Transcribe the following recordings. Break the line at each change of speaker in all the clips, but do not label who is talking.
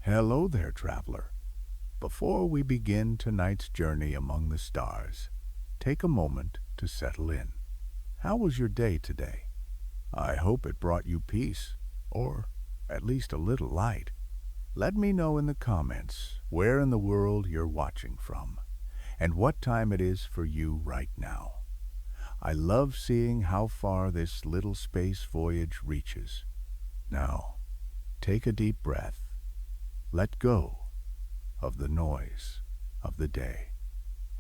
Hello there, traveler. Before we begin tonight's journey among the stars, take a moment to settle in. How was your day today? I hope it brought you peace, or at least a little light. Let me know in the comments where in the world you're watching from, and what time it is for you right now. I love seeing how far this little space voyage reaches. Now, take a deep breath. Let go of the noise of the day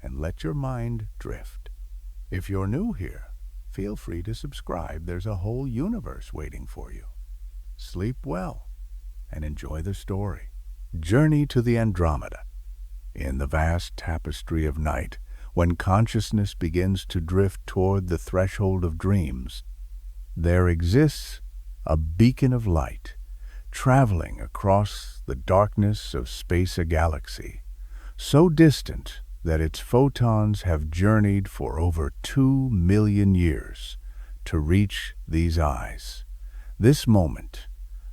and let your mind drift. If you're new here, feel free to subscribe. There's a whole universe waiting for you. Sleep well and enjoy the story. Journey to the Andromeda. In the vast tapestry of night, when consciousness begins to drift toward the threshold of dreams, there exists a beacon of light traveling across the darkness of space, a galaxy so distant that its photons have journeyed for over 2 million years to reach these eyes. This moment,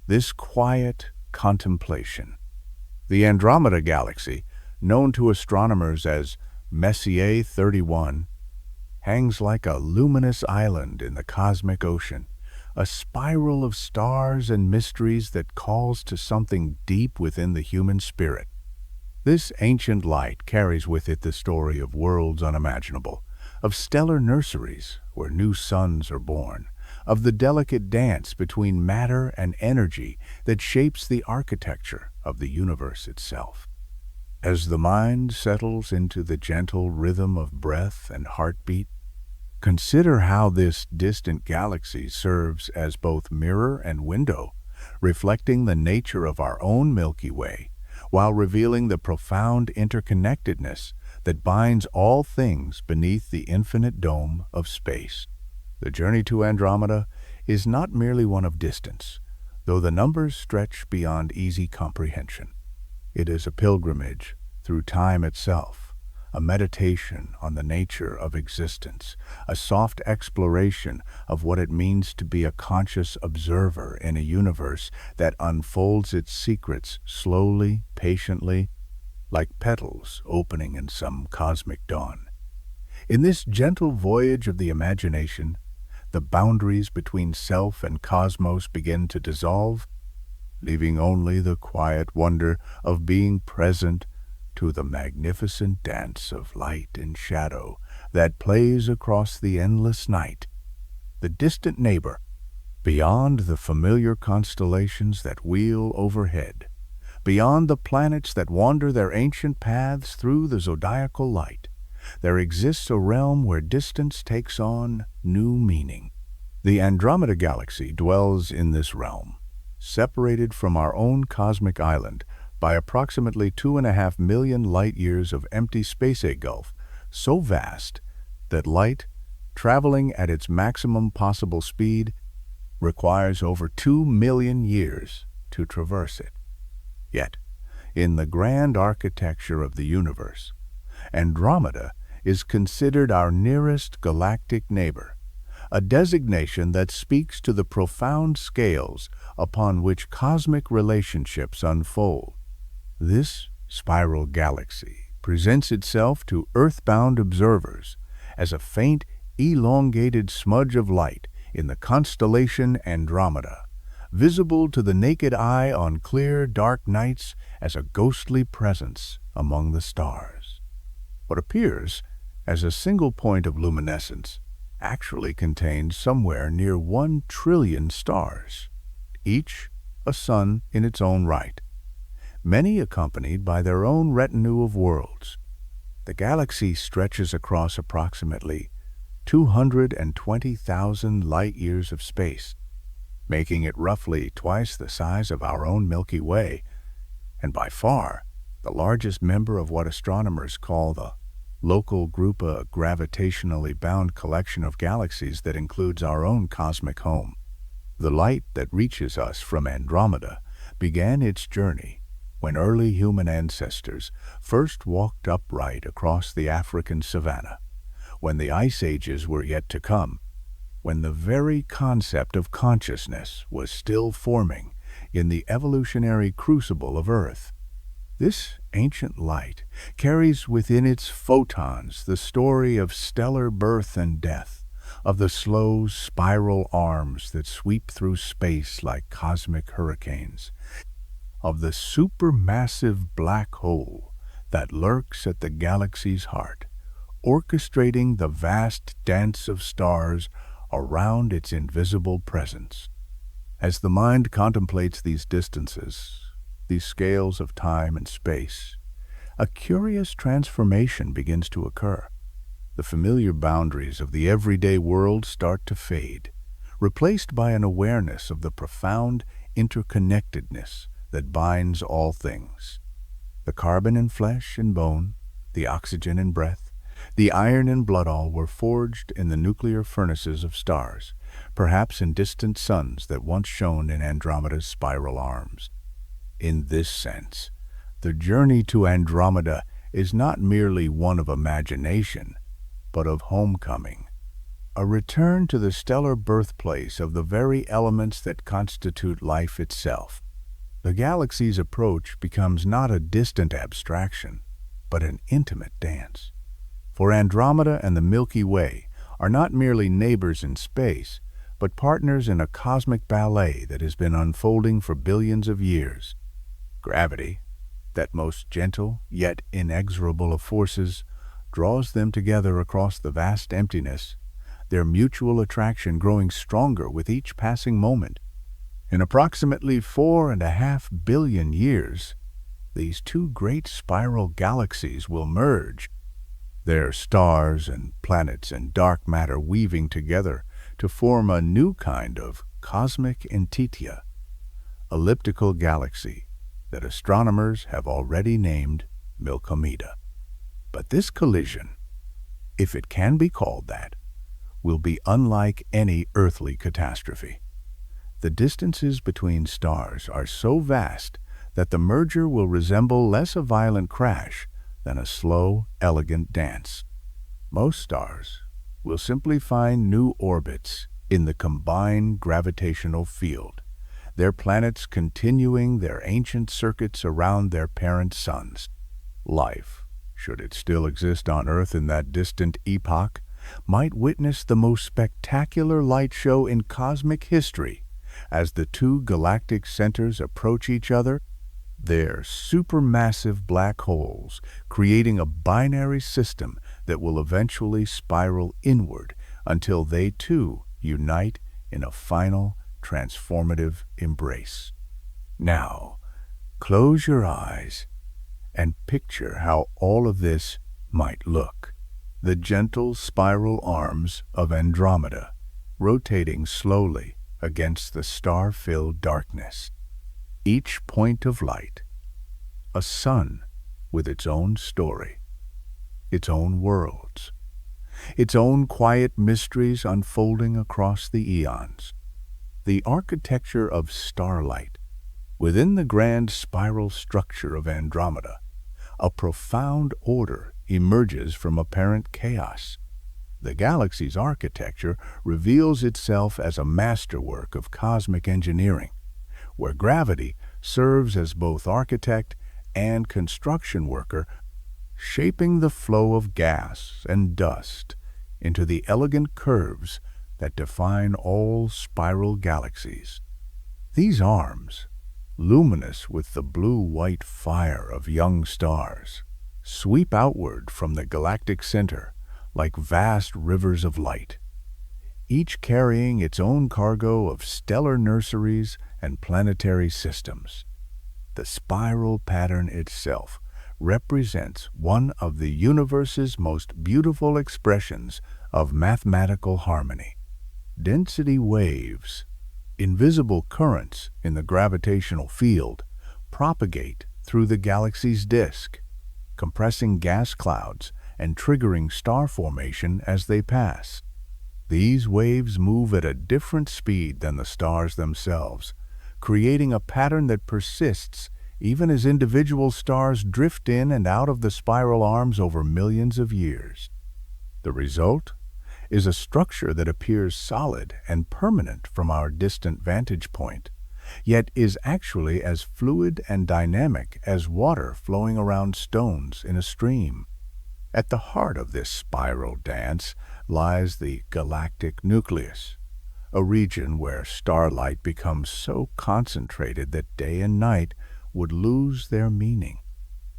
this quiet contemplation. The Andromeda Galaxy, known to astronomers as Messier 31, hangs like a luminous island in the cosmic ocean, a spiral of stars and mysteries that calls to something deep within the human spirit. This ancient light carries with it the story of worlds unimaginable, of stellar nurseries where new suns are born, of the delicate dance between matter and energy that shapes the architecture of the universe itself. As the mind settles into the gentle rhythm of breath and heartbeat, consider how this distant galaxy serves as both mirror and window, reflecting the nature of our own Milky Way, while revealing the profound interconnectedness that binds all things beneath the infinite dome of space. The journey to Andromeda is not merely one of distance, though the numbers stretch beyond easy comprehension. It is a pilgrimage through time itself, a meditation on the nature of existence, a soft exploration of what it means to be a conscious observer in a universe that unfolds its secrets slowly, patiently, like petals opening in some cosmic dawn. In this gentle voyage of the imagination, the boundaries between self and cosmos begin to dissolve, leaving only the quiet wonder of being present to the magnificent dance of light and shadow that plays across the endless night. The distant neighbor, beyond the familiar constellations that wheel overhead, beyond the planets that wander their ancient paths through the zodiacal light, there exists a realm where distance takes on new meaning. The Andromeda Galaxy dwells in this realm, separated from our own cosmic island by approximately 2.5 million light-years of empty space, a gulf so vast that light, traveling at its maximum possible speed, requires over 2 million years to traverse it. Yet, in the grand architecture of the universe, Andromeda is considered our nearest galactic neighbor, a designation that speaks to the profound scales upon which cosmic relationships unfold. This spiral galaxy presents itself to earthbound observers as a faint, elongated smudge of light in the constellation Andromeda, visible to the naked eye on clear, dark nights as a ghostly presence among the stars. What appears as a single point of luminescence actually contains somewhere near 1 trillion stars, each a sun in its own right, many accompanied by their own retinue of worlds. The galaxy stretches across approximately 220,000 light-years of space, making it roughly twice the size of our own Milky Way, and by far the largest member of what astronomers call the local group, a gravitationally bound collection of galaxies that includes our own cosmic home. The light that reaches us from Andromeda began its journey when early human ancestors first walked upright across the African savanna, when the ice ages were yet to come, when the very concept of consciousness was still forming, in the evolutionary crucible of Earth. This ancient light carries within its photons the story of stellar birth and death, of the slow spiral arms that sweep through space like cosmic hurricanes, of the supermassive black hole that lurks at the galaxy's heart, orchestrating the vast dance of stars around its invisible presence. As the mind contemplates these distances, these scales of time and space, a curious transformation begins to occur. The familiar boundaries of the everyday world start to fade, replaced by an awareness of the profound interconnectedness that binds all things. The carbon in flesh and bone, the oxygen in breath, the iron in blood all were forged in the nuclear furnaces of stars, perhaps in distant suns that once shone in Andromeda's spiral arms. In this sense, the journey to Andromeda is not merely one of imagination, but of homecoming, a return to the stellar birthplace of the very elements that constitute life itself. The galaxy's approach becomes not a distant abstraction, but an intimate dance. For Andromeda and the Milky Way are not merely neighbors in space, but partners in a cosmic ballet that has been unfolding for billions of years. Gravity, that most gentle yet inexorable of forces, draws them together across the vast emptiness, their mutual attraction growing stronger with each passing moment. In approximately 4.5 billion years, these two great spiral galaxies will merge, their stars and planets and dark matter weaving together to form a new kind of cosmic entity, elliptical galaxy that astronomers have already named Milkomeda. But this collision, if it can be called that, will be unlike any earthly catastrophe. The distances between stars are so vast that the merger will resemble less a violent crash than a slow, elegant dance. Most stars will simply find new orbits in the combined gravitational field, their planets continuing their ancient circuits around their parent suns. Life, should it still exist on Earth in that distant epoch, might witness the most spectacular light show in cosmic history as the two galactic centers approach each other, their supermassive black holes creating a binary system that will eventually spiral inward until they too unite in a final transformative embrace. Now, close your eyes and picture how all of this might look. The gentle spiral arms of Andromeda, rotating slowly against the star-filled darkness. Each point of light, a sun with its own story, its own worlds, its own quiet mysteries unfolding across the eons. The architecture of starlight, within the grand spiral structure of Andromeda, a profound order emerges from apparent chaos. The galaxy's architecture reveals itself as a masterwork of cosmic engineering, where gravity serves as both architect and construction worker, shaping the flow of gas and dust into the elegant curves that define all spiral galaxies. These arms, luminous with the blue-white fire of young stars, sweep outward from the galactic center like vast rivers of light, each carrying its own cargo of stellar nurseries and planetary systems. The spiral pattern itself represents one of the universe's most beautiful expressions of mathematical harmony. Density waves, invisible currents in the gravitational field, propagate through the galaxy's disk, compressing gas clouds and triggering star formation as they pass. These waves move at a different speed than the stars themselves, creating a pattern that persists even as individual stars drift in and out of the spiral arms over millions of years. The result is a structure that appears solid and permanent from our distant vantage point, yet is actually as fluid and dynamic as water flowing around stones in a stream. At the heart of this spiral dance lies the galactic nucleus, a region where starlight becomes so concentrated that day and night would lose their meaning.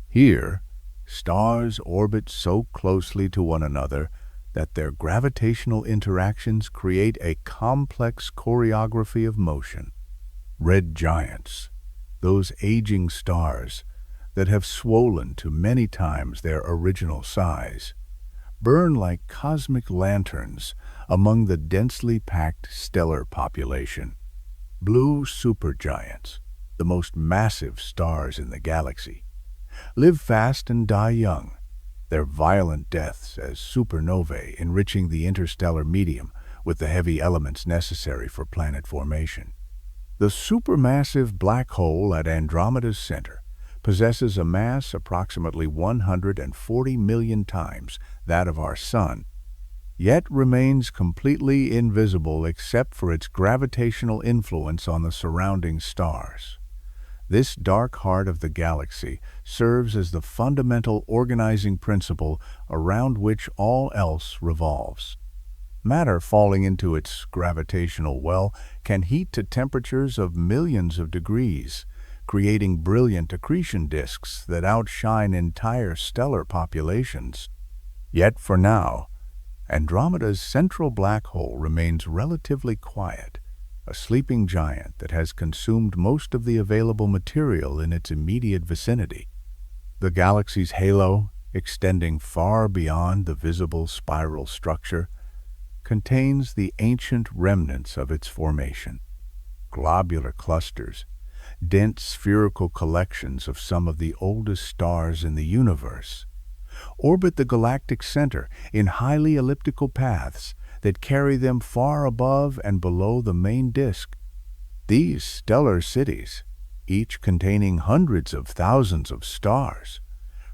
Here, stars orbit so closely to one another that their gravitational interactions create a complex choreography of motion. Red giants, those aging stars that have swollen to many times their original size, burn like cosmic lanterns among the densely packed stellar population. Blue supergiants, the most massive stars in the galaxy, live fast and die young, their violent deaths as supernovae enriching the interstellar medium with the heavy elements necessary for planet formation. The supermassive black hole at Andromeda's center possesses a mass approximately 140 million times that of our Sun, yet remains completely invisible except for its gravitational influence on the surrounding stars. This dark heart of the galaxy serves as the fundamental organizing principle around which all else revolves. Matter falling into its gravitational well can heat to temperatures of millions of degrees, creating brilliant accretion disks that outshine entire stellar populations. Yet for now, Andromeda's central black hole remains relatively quiet, a sleeping giant that has consumed most of the available material in its immediate vicinity. The galaxy's halo, extending far beyond the visible spiral structure, contains the ancient remnants of its formation. Globular clusters, dense spherical collections of some of the oldest stars in the universe, orbit the galactic center in highly elliptical paths that carry them far above and below the main disk. These stellar cities, each containing hundreds of thousands of stars,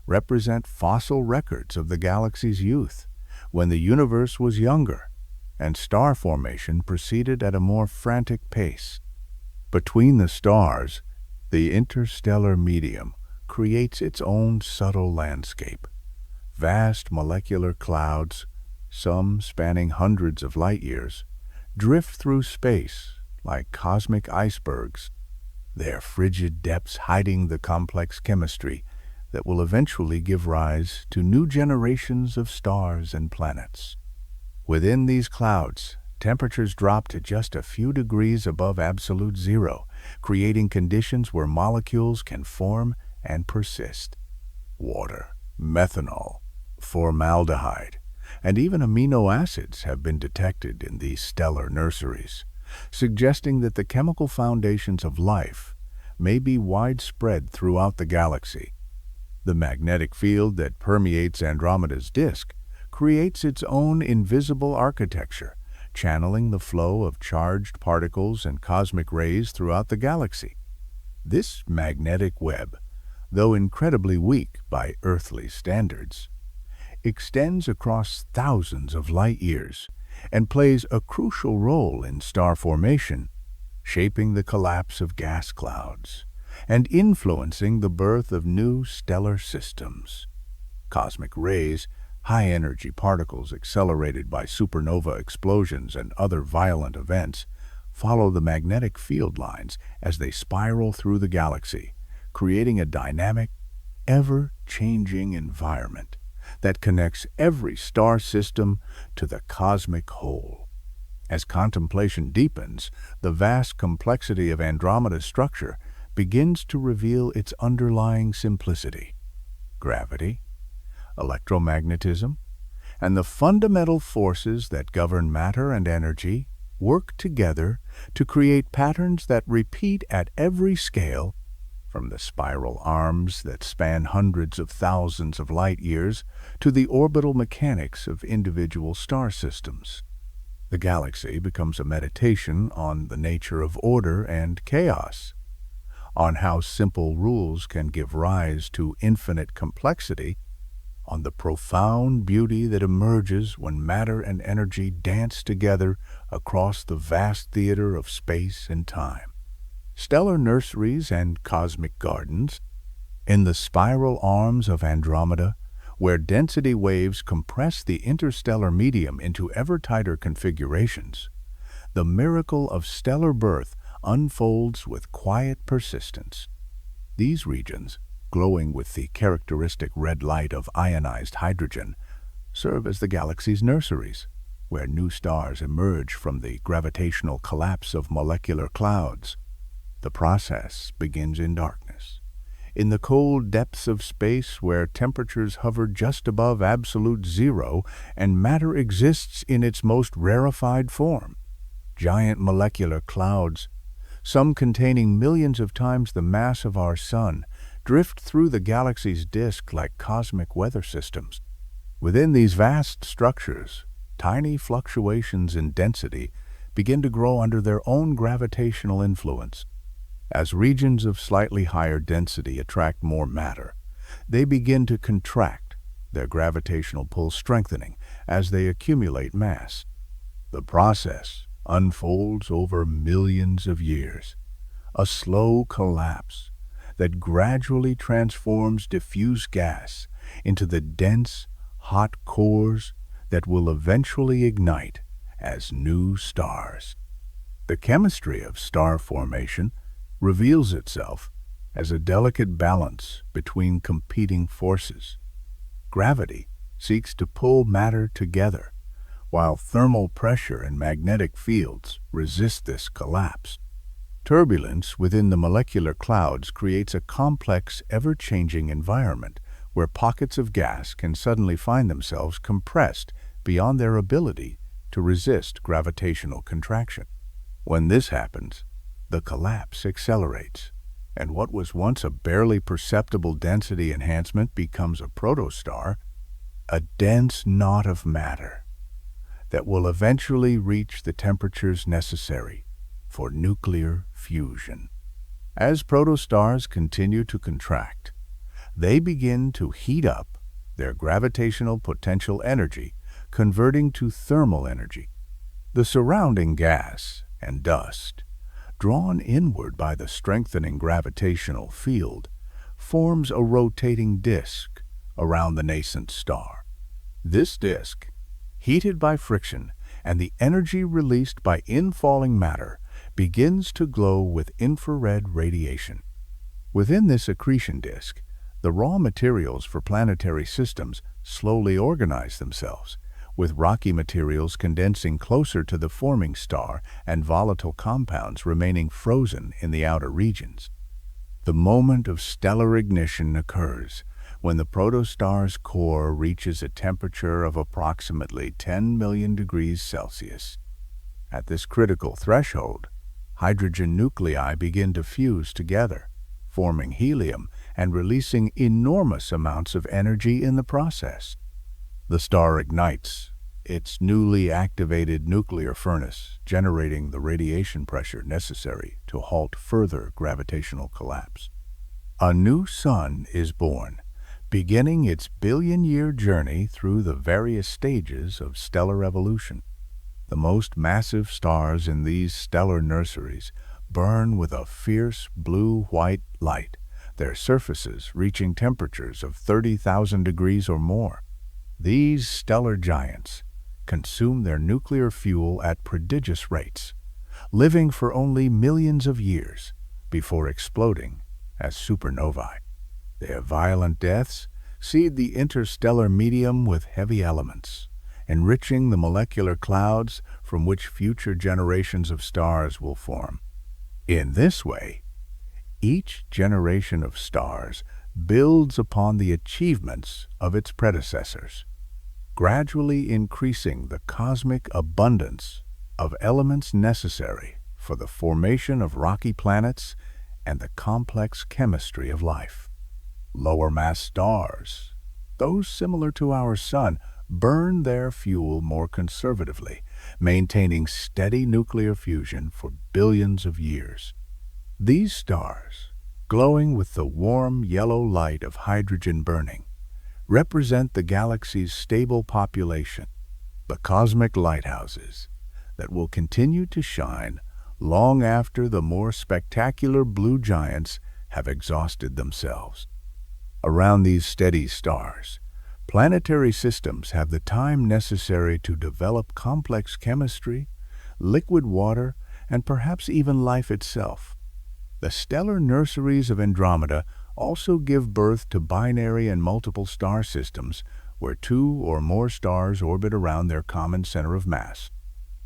represent fossil records of the galaxy's youth, when the universe was younger and star formation proceeded at a more frantic pace. Between the stars, the interstellar medium creates its own subtle landscape. Vast molecular clouds, some spanning hundreds of light years, drift through space like cosmic icebergs, their frigid depths hiding the complex chemistry that will eventually give rise to new generations of stars and planets. Within these clouds, temperatures drop to just a few degrees above absolute zero, creating conditions where molecules can form and persist. Water, methanol, formaldehyde, and even amino acids have been detected in these stellar nurseries, suggesting that the chemical foundations of life may be widespread throughout the galaxy. The magnetic field that permeates Andromeda's disk creates its own invisible architecture, channeling the flow of charged particles and cosmic rays throughout the galaxy. This magnetic web, though incredibly weak by earthly standards, extends across thousands of light years and plays a crucial role in star formation, shaping the collapse of gas clouds and influencing the birth of new stellar systems. Cosmic rays, high-energy particles accelerated by supernova explosions and other violent events, follow the magnetic field lines as they spiral through the galaxy, creating a dynamic, ever-changing environment that connects every star system to the cosmic whole. As contemplation deepens, the vast complexity of Andromeda's structure begins to reveal its underlying simplicity. Gravity, electromagnetism, and the fundamental forces that govern matter and energy work together to create patterns that repeat at every scale, from the spiral arms that span hundreds of thousands of light years to the orbital mechanics of individual star systems. The galaxy becomes a meditation on the nature of order and chaos, on how simple rules can give rise to infinite complexity, on the profound beauty that emerges when matter and energy dance together across the vast theater of space and time. stellar nurseries and cosmic gardens. In the spiral arms of Andromeda, where density waves compress the interstellar medium into ever tighter configurations, the miracle of stellar birth unfolds with quiet persistence. These regions, glowing with the characteristic red light of ionized hydrogen, serve as the galaxy's nurseries, where new stars emerge from the gravitational collapse of molecular clouds. The process begins in darkness, in the cold depths of space where temperatures hover just above absolute zero and matter exists in its most rarefied form. Giant molecular clouds, some containing millions of times the mass of our Sun, drift through the galaxy's disk like cosmic weather systems. Within these vast structures, tiny fluctuations in density begin to grow under their own gravitational influence. As regions of slightly higher density attract more matter, they begin to contract, their gravitational pull strengthening as they accumulate mass. The process unfolds over millions of years, a slow collapse that gradually transforms diffuse gas into the dense, hot cores that will eventually ignite as new stars. The chemistry of star formation reveals itself as a delicate balance between competing forces. Gravity seeks to pull matter together, while thermal pressure and magnetic fields resist this collapse. Turbulence within the molecular clouds creates a complex, ever-changing environment where pockets of gas can suddenly find themselves compressed beyond their ability to resist gravitational contraction. When this happens, the collapse accelerates, and what was once a barely perceptible density enhancement becomes a protostar, a dense knot of matter that will eventually reach the temperatures necessary for nuclear fusion. As protostars continue to contract, they begin to heat up their gravitational potential energy, converting to thermal energy. The surrounding gas and dust, drawn inward by the strengthening gravitational field, forms a rotating disk around the nascent star. This disk, heated by friction and the energy released by infalling matter, begins to glow with infrared radiation. Within this accretion disk, the raw materials for planetary systems slowly organize themselves, with rocky materials condensing closer to the forming star and volatile compounds remaining frozen in the outer regions. The moment of stellar ignition occurs when the protostar's core reaches a temperature of approximately 10 million degrees Celsius. At this critical threshold, hydrogen nuclei begin to fuse together, forming helium and releasing enormous amounts of energy in the process. The star ignites its newly activated nuclear furnace, generating the radiation pressure necessary to halt further gravitational collapse. A new sun is born, beginning its billion-year journey through the various stages of stellar evolution. The most massive stars in these stellar nurseries burn with a fierce blue-white light, their surfaces reaching temperatures of 30,000 degrees or more. These stellar giants consume their nuclear fuel at prodigious rates, living for only millions of years before exploding as supernovae. Their violent deaths seed the interstellar medium with heavy elements, enriching the molecular clouds from which future generations of stars will form. In this way, each generation of stars builds upon the achievements of its predecessors, gradually increasing the cosmic abundance of elements necessary for the formation of rocky planets and the complex chemistry of life. Lower mass stars, those similar to our Sun, burn their fuel more conservatively, maintaining steady nuclear fusion for billions of years. These stars, glowing with the warm yellow light of hydrogen burning, represent the galaxy's stable population, the cosmic lighthouses that will continue to shine long after the more spectacular blue giants have exhausted themselves. Around these steady stars, planetary systems have the time necessary to develop complex chemistry, liquid water, and perhaps even life itself. The stellar nurseries of Andromeda also give birth to binary and multiple star systems where two or more stars orbit around their common center of mass.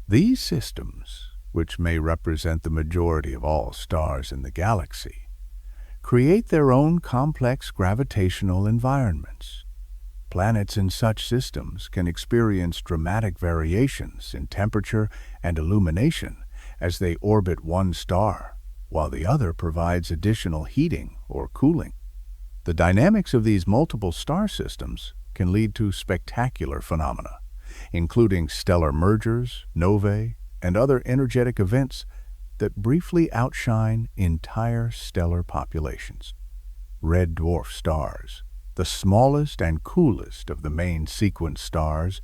These systems, which may represent the majority of all stars in the galaxy, create their own complex gravitational environments. Planets in such systems can experience dramatic variations in temperature and illumination as they orbit one star, while the other provides additional heating or cooling. The dynamics of these multiple star systems can lead to spectacular phenomena, including stellar mergers, novae, and other energetic events that briefly outshine entire stellar populations. Red dwarf stars, the smallest and coolest of the main sequence stars,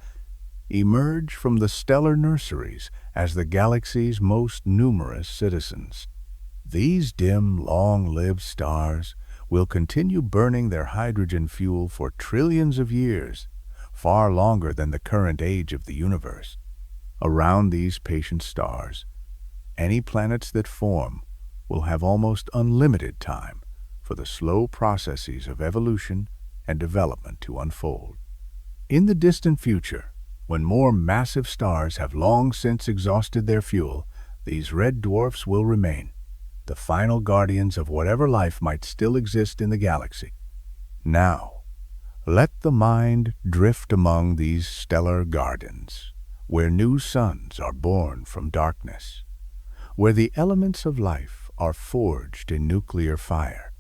emerge from the stellar nurseries as the galaxy's most numerous citizens. These dim, long-lived stars will continue burning their hydrogen fuel for trillions of years, far longer than the current age of the universe. Around these patient stars, any planets that form will have almost unlimited time for the slow processes of evolution and development to unfold. In the distant future, when more massive stars have long since exhausted their fuel, these red dwarfs will remain, the final guardians of whatever life might still exist in the galaxy. Now, let the mind drift among these stellar gardens, where new suns are born from darkness, where the elements of life are forged in nuclear fire,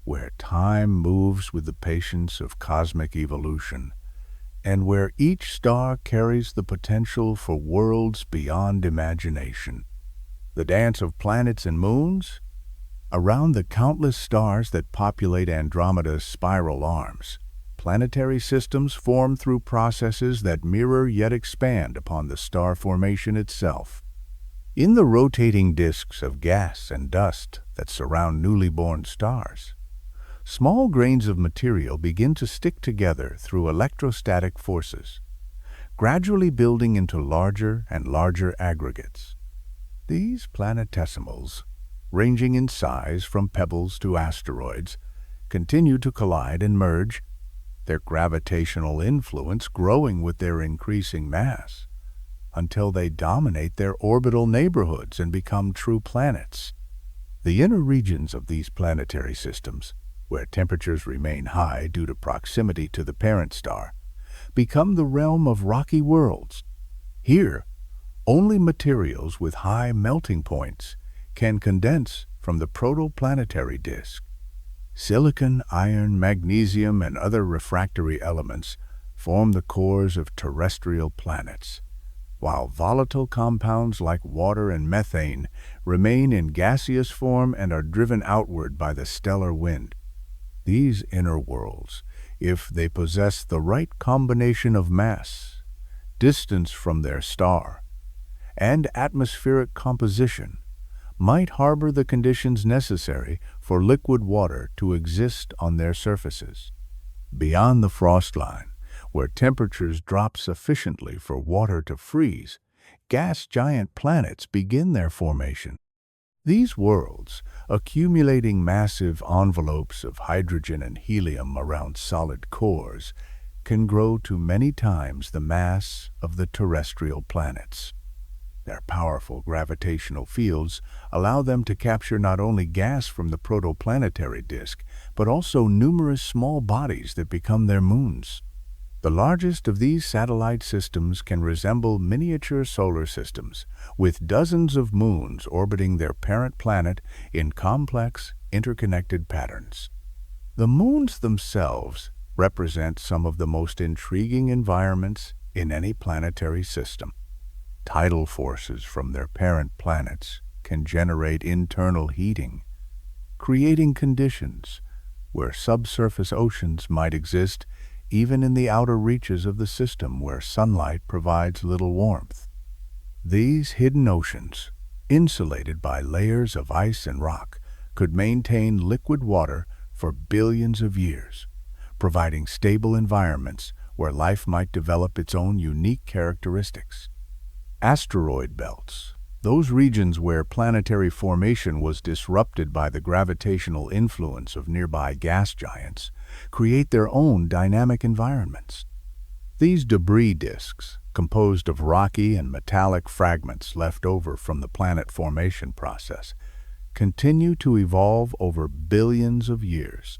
where time moves with the patience of cosmic evolution, and where each star carries the potential for worlds beyond imagination. The dance of planets and moons? Around the countless stars that populate Andromeda's spiral arms, planetary systems form through processes that mirror yet expand upon the star formation itself. In the rotating disks of gas and dust that surround newly born stars, small grains of material begin to stick together through electrostatic forces, gradually building into larger and larger aggregates. These planetesimals, ranging in size from pebbles to asteroids, continue to collide and merge, their gravitational influence growing with their increasing mass, until they dominate their orbital neighborhoods and become true planets. The inner regions of these planetary systems, where temperatures remain high due to proximity to the parent star, become the realm of rocky worlds. Here, only materials with high melting points can condense from the protoplanetary disk. Silicon, iron, magnesium, and other refractory elements form the cores of terrestrial planets, while volatile compounds like water and methane remain in gaseous form and are driven outward by the stellar wind. These inner worlds, if they possess the right combination of mass, distance from their star, and atmospheric composition, might harbor the conditions necessary for liquid water to exist on their surfaces. Beyond the frost line, where temperatures drop sufficiently for water to freeze, gas giant planets begin their formation. These worlds, accumulating massive envelopes of hydrogen and helium around solid cores, can grow to many times the mass of the terrestrial planets. Their powerful gravitational fields allow them to capture not only gas from the protoplanetary disk, but also numerous small bodies that become their moons. The largest of these satellite systems can resemble miniature solar systems, with dozens of moons orbiting their parent planet in complex, interconnected patterns. The moons themselves represent some of the most intriguing environments in any planetary system. Tidal forces from their parent planets can generate internal heating, creating conditions where subsurface oceans might exist even in the outer reaches of the system where sunlight provides little warmth. These hidden oceans, insulated by layers of ice and rock, could maintain liquid water for billions of years, providing stable environments where life might develop its own unique characteristics. Asteroid belts, those regions where planetary formation was disrupted by the gravitational influence of nearby gas giants, create their own dynamic environments. These debris disks, composed of rocky and metallic fragments left over from the planet formation process, continue to evolve over billions of years.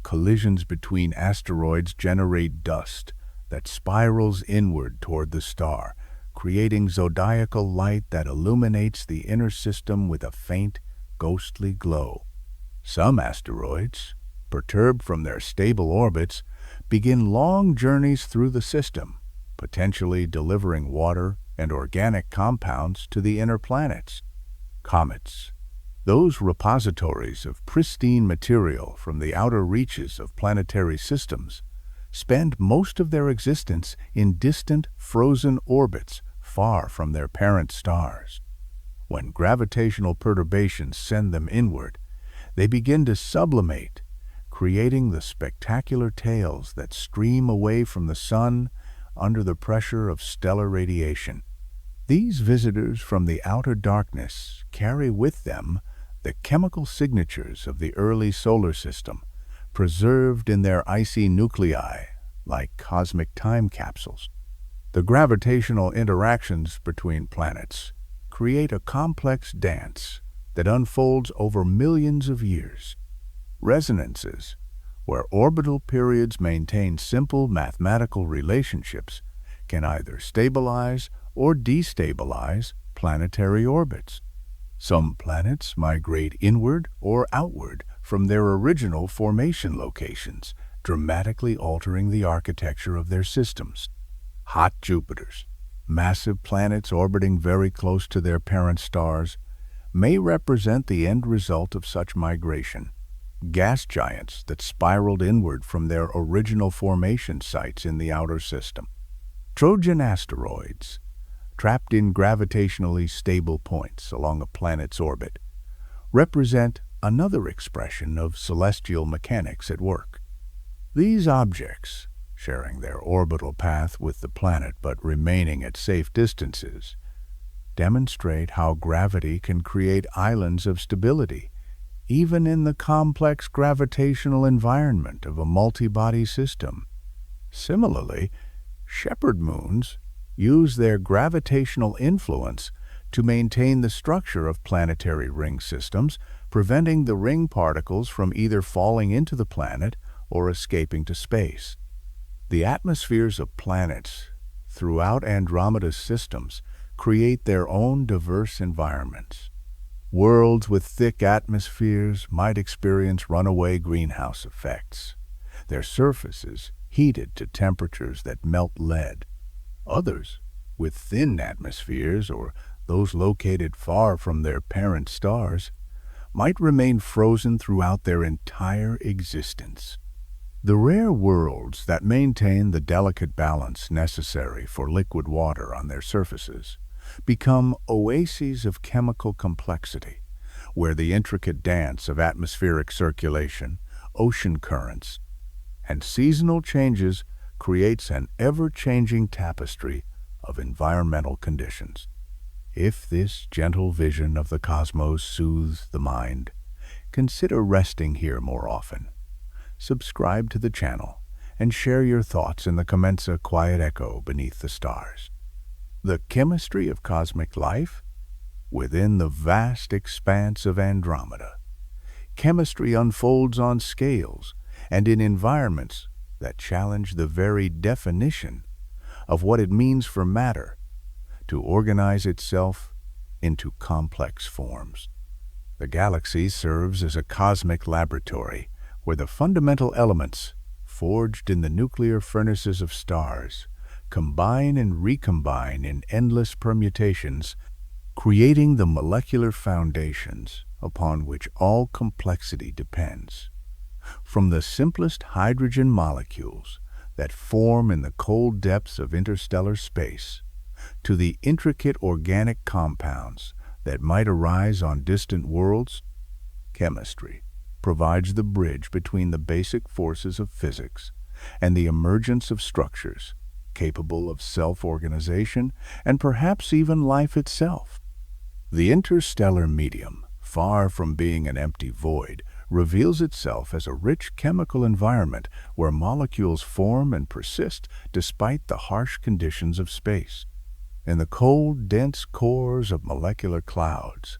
Collisions between asteroids generate dust that spirals inward toward the star, creating zodiacal light that illuminates the inner system with a faint, ghostly glow. Some asteroids, perturbed from their stable orbits, begin long journeys through the system, potentially delivering water and organic compounds to the inner planets. Comets, those repositories of pristine material from the outer reaches of planetary systems, spend most of their existence in distant, frozen orbits far from their parent stars. When gravitational perturbations send them inward, they begin to sublimate, creating the spectacular tails that stream away from the sun under the pressure of stellar radiation. These visitors from the outer darkness carry with them the chemical signatures of the early solar system, preserved in their icy nuclei like cosmic time capsules. The gravitational interactions between planets create a complex dance that unfolds over millions of years. Resonances, where orbital periods maintain simple mathematical relationships, can either stabilize or destabilize planetary orbits. Some planets migrate inward or outward from their original formation locations, dramatically altering the architecture of their systems. Hot Jupiters, massive planets orbiting very close to their parent stars, may represent the end result of such migration. Gas giants that spiraled inward from their original formation sites in the outer system. Trojan asteroids, trapped in gravitationally stable points along a planet's orbit, represent another expression of celestial mechanics at work. These objects, sharing their orbital path with the planet but remaining at safe distances, demonstrate how gravity can create islands of stability, even in the complex gravitational environment of a multi-body system. Similarly, shepherd moons use their gravitational influence to maintain the structure of planetary ring systems, preventing the ring particles from either falling into the planet or escaping to space. The atmospheres of planets throughout Andromeda's systems create their own diverse environments. Worlds with thick atmospheres might experience runaway greenhouse effects, their surfaces heated to temperatures that melt lead. Others, with thin atmospheres or those located far from their parent stars, might remain frozen throughout their entire existence. The rare worlds that maintain the delicate balance necessary for liquid water on their surfaces become oases of chemical complexity, where the intricate dance of atmospheric circulation, ocean currents, and seasonal changes creates an ever-changing tapestry of environmental conditions. If this gentle vision of the cosmos soothes the mind, consider resting here more often. Subscribe to the channel and share your thoughts in the comments a quiet echo beneath the stars. The chemistry of cosmic life within the vast expanse of Andromeda. Chemistry unfolds on scales and in environments that challenge the very definition of what it means for matter to organize itself into complex forms. The galaxy serves as a cosmic laboratory where the fundamental elements, forged in the nuclear furnaces of stars, combine and recombine in endless permutations, creating the molecular foundations upon which all complexity depends. From the simplest hydrogen molecules that form in the cold depths of interstellar space, to the intricate organic compounds that might arise on distant worlds? Chemistry provides the bridge between the basic forces of physics and the emergence of structures capable of self-organization and perhaps even life itself. The interstellar medium, far from being an empty void, reveals itself as a rich chemical environment where molecules form and persist despite the harsh conditions of space. In the cold, dense cores of molecular clouds,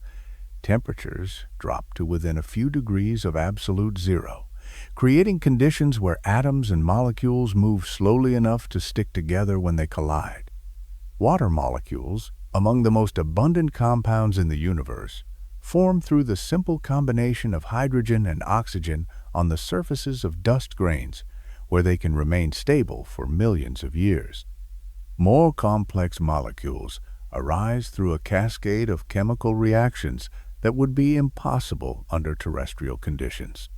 temperatures drop to within a few degrees of absolute zero, creating conditions where atoms and molecules move slowly enough to stick together when they collide. Water molecules, among the most abundant compounds in the universe, form through the simple combination of hydrogen and oxygen on the surfaces of dust grains, where they can remain stable for millions of years. More complex molecules arise through a cascade of chemical reactions that would be impossible under terrestrial conditions.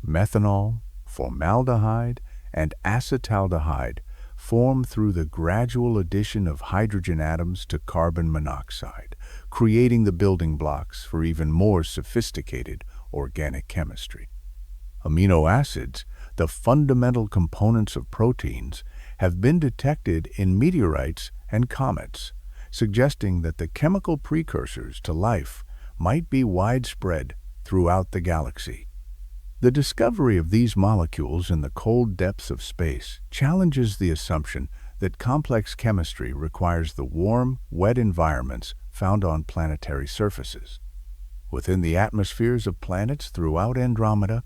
Methanol, formaldehyde, and acetaldehyde form through the gradual addition of hydrogen atoms to carbon monoxide, creating the building blocks for even more sophisticated organic chemistry. Amino acids, the fundamental components of proteins, have been detected in meteorites and comets, suggesting that the chemical precursors to life might be widespread throughout the galaxy. The discovery of these molecules in the cold depths of space challenges the assumption that complex chemistry requires the warm, wet environments found on planetary surfaces. Within the atmospheres of planets throughout Andromeda,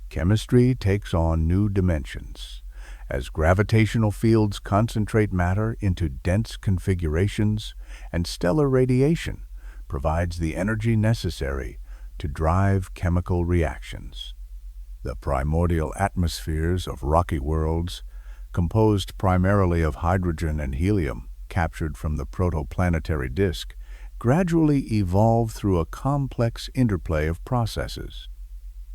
chemistry takes on new dimensions. As gravitational fields concentrate matter into dense configurations, and stellar radiation provides the energy necessary to drive chemical reactions. The primordial atmospheres of rocky worlds, composed primarily of hydrogen and helium captured from the protoplanetary disk, gradually evolve through a complex interplay of processes.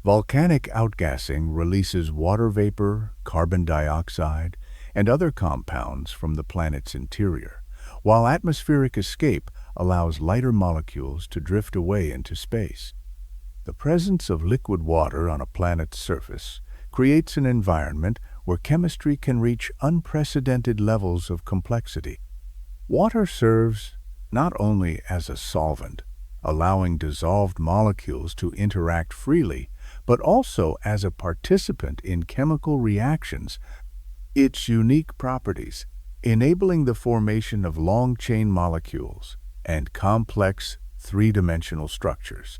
Volcanic outgassing releases water vapor, carbon dioxide, and other compounds from the planet's interior, while atmospheric escape allows lighter molecules to drift away into space. The presence of liquid water on a planet's surface creates an environment where chemistry can reach unprecedented levels of complexity. Water serves not only as a solvent, allowing dissolved molecules to interact freely, but also as a participant in chemical reactions. Its unique properties, enabling the formation of long-chain molecules and complex three-dimensional structures.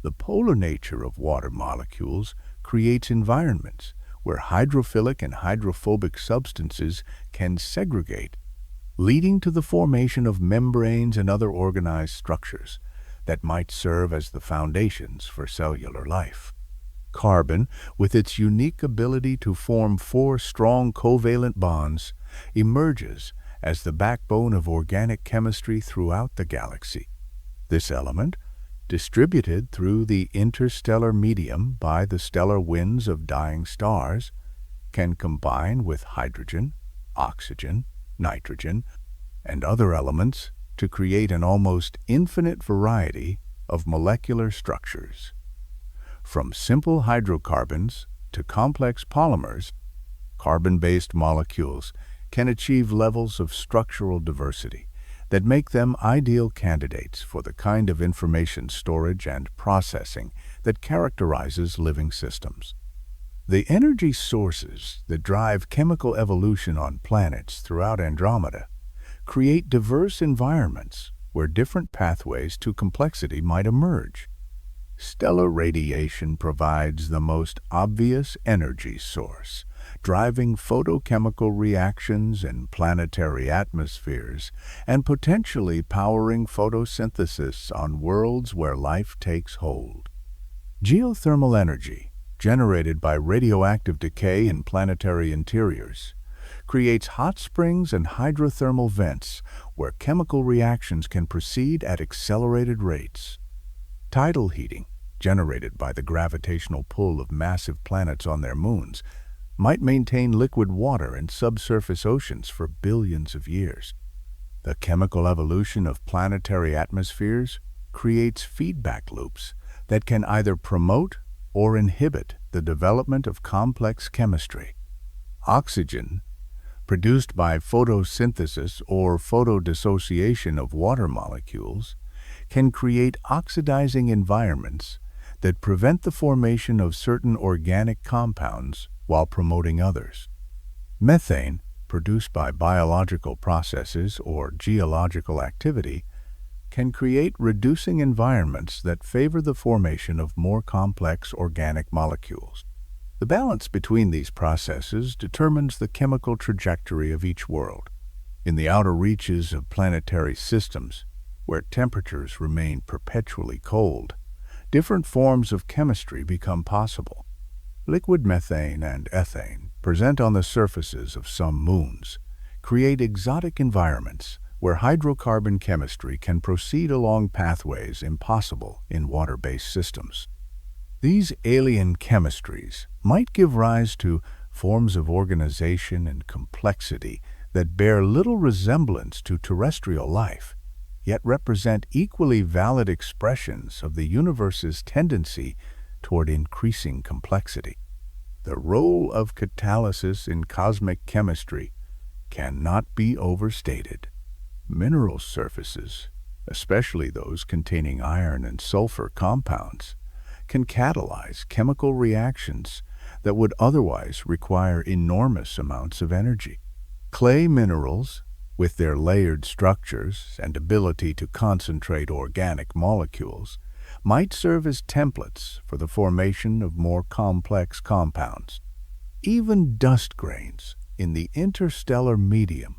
The polar nature of water molecules creates environments where hydrophilic and hydrophobic substances can segregate, leading to the formation of membranes and other organized structures that might serve as the foundations for cellular life. Carbon, with its unique ability to form 4 strong covalent bonds, emerges as the backbone of organic chemistry throughout the galaxy. This element, distributed through the interstellar medium by the stellar winds of dying stars, can combine with hydrogen, oxygen, nitrogen, and other elements to create an almost infinite variety of molecular structures. From simple hydrocarbons to complex polymers, carbon-based molecules can achieve levels of structural diversity that make them ideal candidates for the kind of information storage and processing that characterizes living systems. The energy sources that drive chemical evolution on planets throughout Andromeda create diverse environments where different pathways to complexity might emerge. Stellar radiation provides the most obvious energy source, driving photochemical reactions in planetary atmospheres and potentially powering photosynthesis on worlds where life takes hold. Geothermal energy, generated by radioactive decay in planetary interiors, creates hot springs and hydrothermal vents where chemical reactions can proceed at accelerated rates. Tidal heating, generated by the gravitational pull of massive planets on their moons, might maintain liquid water in subsurface oceans for billions of years. The chemical evolution of planetary atmospheres creates feedback loops that can either promote or inhibit the development of complex chemistry. Oxygen, produced by photosynthesis or photodissociation of water molecules, can create oxidizing environments that prevent the formation of certain organic compounds while promoting others. Methane, produced by biological processes or geological activity, can create reducing environments that favor the formation of more complex organic molecules. The balance between these processes determines the chemical trajectory of each world. In the outer reaches of planetary systems, where temperatures remain perpetually cold, different forms of chemistry become possible. Liquid methane and ethane, present on the surfaces of some moons, create exotic environments where hydrocarbon chemistry can proceed along pathways impossible in water-based systems. These alien chemistries might give rise to forms of organization and complexity that bear little resemblance to terrestrial life, yet represent equally valid expressions of the universe's tendency toward increasing complexity. The role of catalysis in cosmic chemistry cannot be overstated. Mineral surfaces, especially those containing iron and sulfur compounds, can catalyze chemical reactions that would otherwise require enormous amounts of energy. Clay minerals, with their layered structures and ability to concentrate organic molecules, might serve as templates for the formation of more complex compounds. Even dust grains in the interstellar medium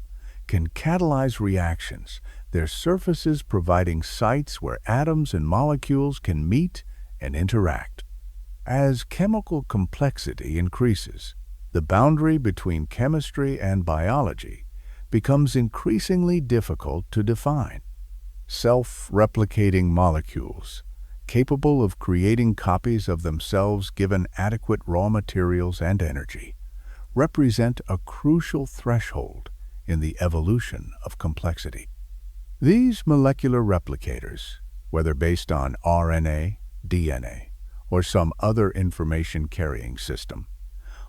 can catalyze reactions, their surfaces providing sites where atoms and molecules can meet and interact. As chemical complexity increases, the boundary between chemistry and biology becomes increasingly difficult to define. Self-replicating molecules, capable of creating copies of themselves given adequate raw materials and energy, represent a crucial threshold in the evolution of complexity. These molecular replicators, whether based on RNA, DNA, or some other information-carrying system,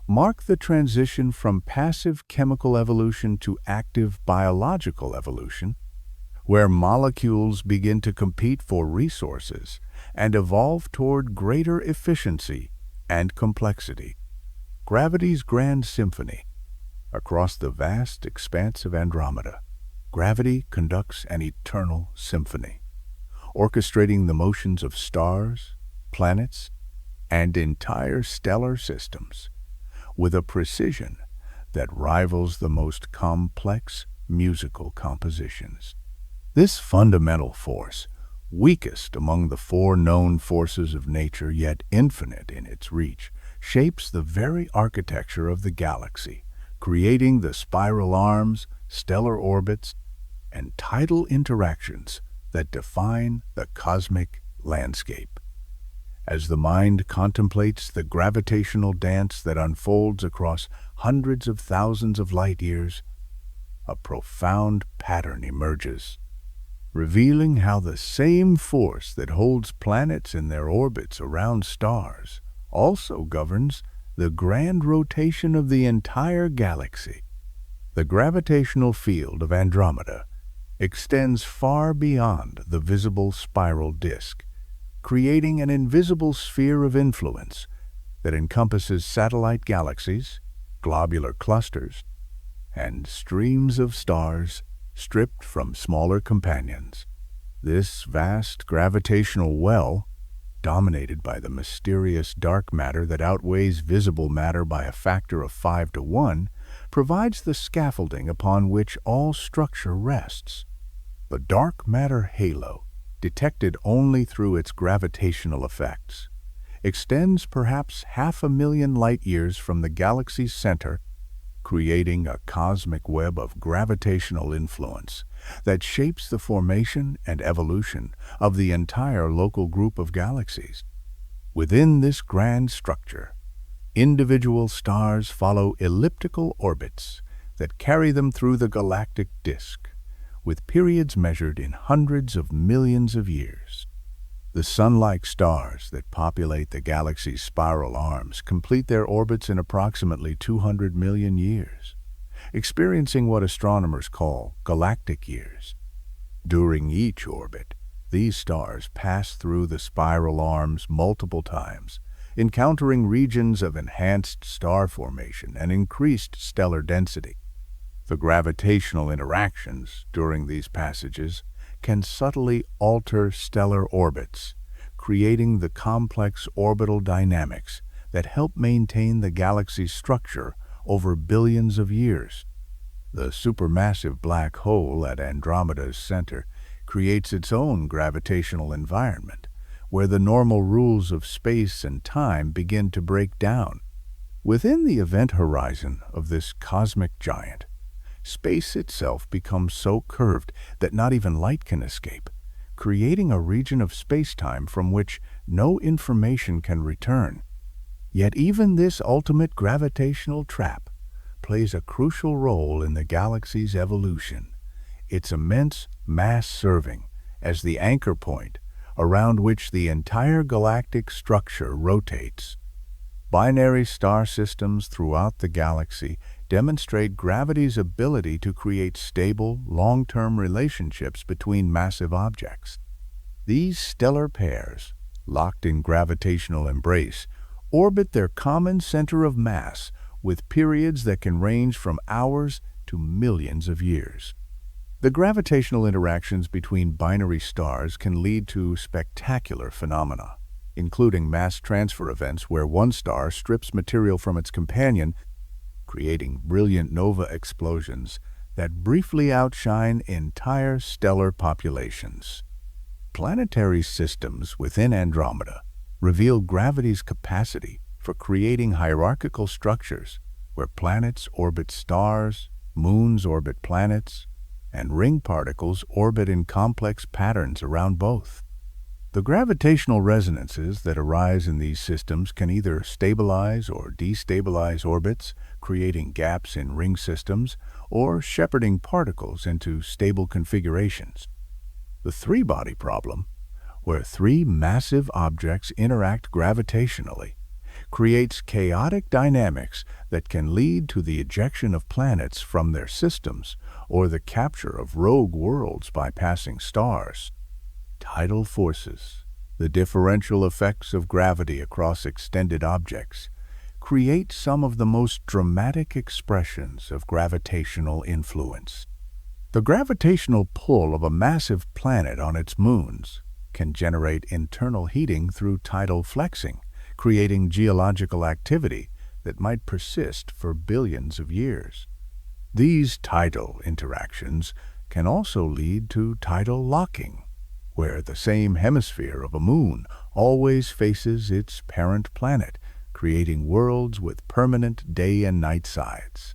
mark the transition from passive chemical evolution to active biological evolution, where molecules begin to compete for resources and evolve toward greater efficiency and complexity. Gravity's grand symphony. Across the vast expanse of Andromeda, gravity conducts an eternal symphony, orchestrating the motions of stars, planets, and entire stellar systems with a precision that rivals the most complex musical compositions. This fundamental force, weakest among the four known forces of nature yet infinite in its reach, shapes the very architecture of the galaxy, creating the spiral arms, stellar orbits, and tidal interactions that define the cosmic landscape. As the mind contemplates the gravitational dance that unfolds across hundreds of thousands of light years, a profound pattern emerges, revealing how the same force that holds planets in their orbits around stars also governs the grand rotation of the entire galaxy. The gravitational field of Andromeda extends far beyond the visible spiral disk, creating an invisible sphere of influence that encompasses satellite galaxies, globular clusters, and streams of stars stripped from smaller companions. This vast gravitational well, dominated by the mysterious dark matter that outweighs visible matter by a factor of 5 to 1, provides the scaffolding upon which all structure rests. The dark matter halo, detected only through its gravitational effects, extends perhaps 500,000 light-years from the galaxy's center, creating a cosmic web of gravitational influence that shapes the formation and evolution of the entire local group of galaxies. Within this grand structure, individual stars follow elliptical orbits that carry them through the galactic disk, with periods measured in hundreds of millions of years. The sun-like stars that populate the galaxy's spiral arms complete their orbits in approximately 200 million years, experiencing what astronomers call galactic years. During each orbit, these stars pass through the spiral arms multiple times, encountering regions of enhanced star formation and increased stellar density. The gravitational interactions during these passages can subtly alter stellar orbits, creating the complex orbital dynamics that help maintain the galaxy's structure over billions of years. The supermassive black hole at Andromeda's center creates its own gravitational environment, where the normal rules of space and time begin to break down. Within the event horizon of this cosmic giant, space itself becomes so curved that not even light can escape, creating a region of space-time from which no information can return. Yet even this ultimate gravitational trap plays a crucial role in the galaxy's evolution, its immense mass serving as the anchor point around which the entire galactic structure rotates. Binary star systems throughout the galaxy demonstrate gravity's ability to create stable, long-term relationships between massive objects. These stellar pairs, locked in gravitational embrace, orbit their common center of mass with periods that can range from hours to millions of years. The gravitational interactions between binary stars can lead to spectacular phenomena, including mass transfer events where one star strips material from its companion, creating brilliant nova explosions that briefly outshine entire stellar populations. Planetary systems within Andromeda reveal gravity's capacity for creating hierarchical structures where planets orbit stars, moons orbit planets, and ring particles orbit in complex patterns around both. The gravitational resonances that arise in these systems can either stabilize or destabilize orbits, creating gaps in ring systems, or shepherding particles into stable configurations. The three-body problem, where three massive objects interact gravitationally, creates chaotic dynamics that can lead to the ejection of planets from their systems or the capture of rogue worlds by passing stars. Tidal forces, the differential effects of gravity across extended objects, create some of the most dramatic expressions of gravitational influence. The gravitational pull of a massive planet on its moons can generate internal heating through tidal flexing, creating geological activity that might persist for billions of years. These tidal interactions can also lead to tidal locking, where the same hemisphere of a moon always faces its parent planet, creating worlds with permanent day and night sides.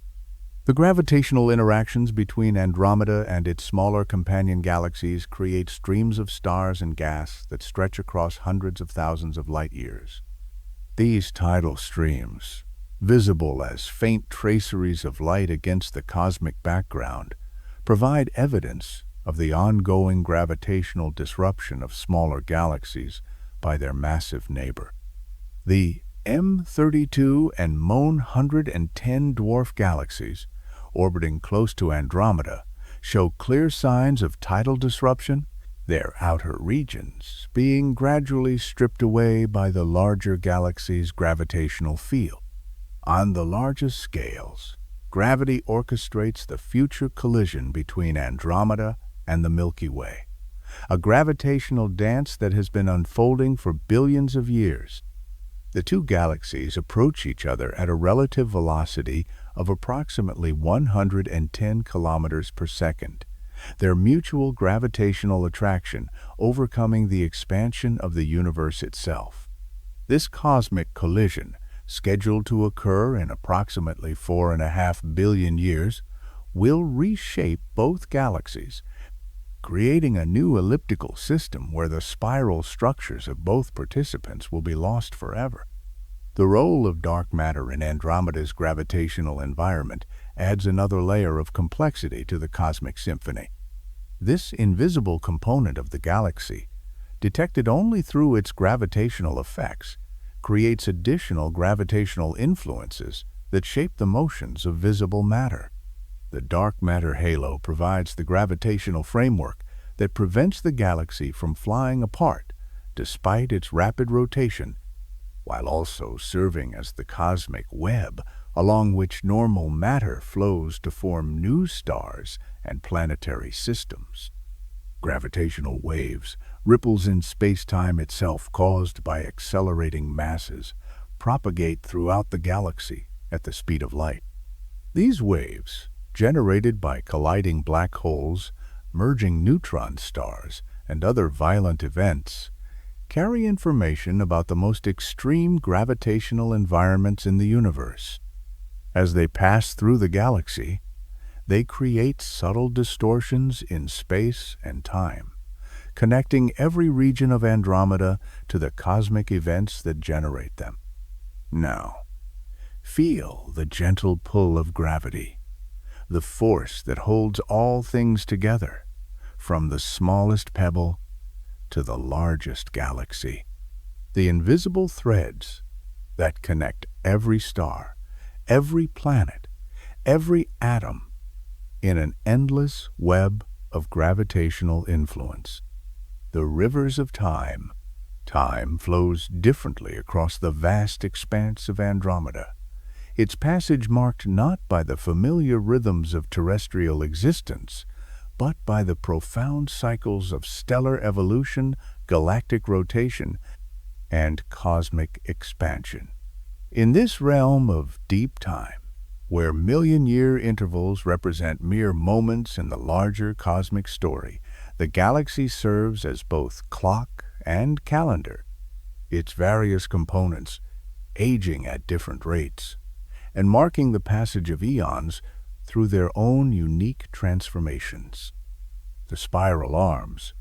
The gravitational interactions between Andromeda and its smaller companion galaxies create streams of stars and gas that stretch across hundreds of thousands of light years. These tidal streams, visible as faint traceries of light against the cosmic background, provide evidence of the ongoing gravitational disruption of smaller galaxies by their massive neighbor. The M32 and MON 110 dwarf galaxies, orbiting close to Andromeda, show clear signs of tidal disruption, their outer regions being gradually stripped away by the larger galaxy's gravitational field. On the largest scales, gravity orchestrates the future collision between Andromeda and the Milky Way, a gravitational dance that has been unfolding for billions of years. The two galaxies approach each other at a relative velocity of approximately 110 kilometers per second, their mutual gravitational attraction overcoming the expansion of the universe itself. This cosmic collision, scheduled to occur in approximately 4.5 billion years, will reshape both galaxies, creating a new elliptical system where the spiral structures of both participants will be lost forever. The role of dark matter in Andromeda's gravitational environment adds another layer of complexity to the cosmic symphony. This invisible component of the galaxy detected only through its gravitational effects, creates additional gravitational influences that shape the motions of visible matter. The dark matter halo provides the gravitational framework that prevents the galaxy from flying apart despite its rapid rotation, while also serving as the cosmic web along which normal matter flows to form new stars and planetary systems. Gravitational waves, ripples in space-time itself caused by accelerating masses, propagate throughout the galaxy at the speed of light. These waves, generated by colliding black holes, merging neutron stars, and other violent events, carry information about the most extreme gravitational environments in the universe. As they pass through the galaxy, they create subtle distortions in space and time, connecting every region of Andromeda to the cosmic events that generate them. Now, feel the gentle pull of gravity, the force that holds all things together, from the smallest pebble to the largest galaxy. The invisible threads that connect every star, every planet, every atom in an endless web of gravitational influence. The rivers of time. Time flows differently across the vast expanse of Andromeda, its passage marked not by the familiar rhythms of terrestrial existence, but by the profound cycles of stellar evolution, galactic rotation, and cosmic expansion. In this realm of deep time, where million-year intervals represent mere moments in the larger cosmic story, the galaxy serves as both clock and calendar, its various components aging at different rates, and marking the passage of eons through their own unique transformations. The spiral arms,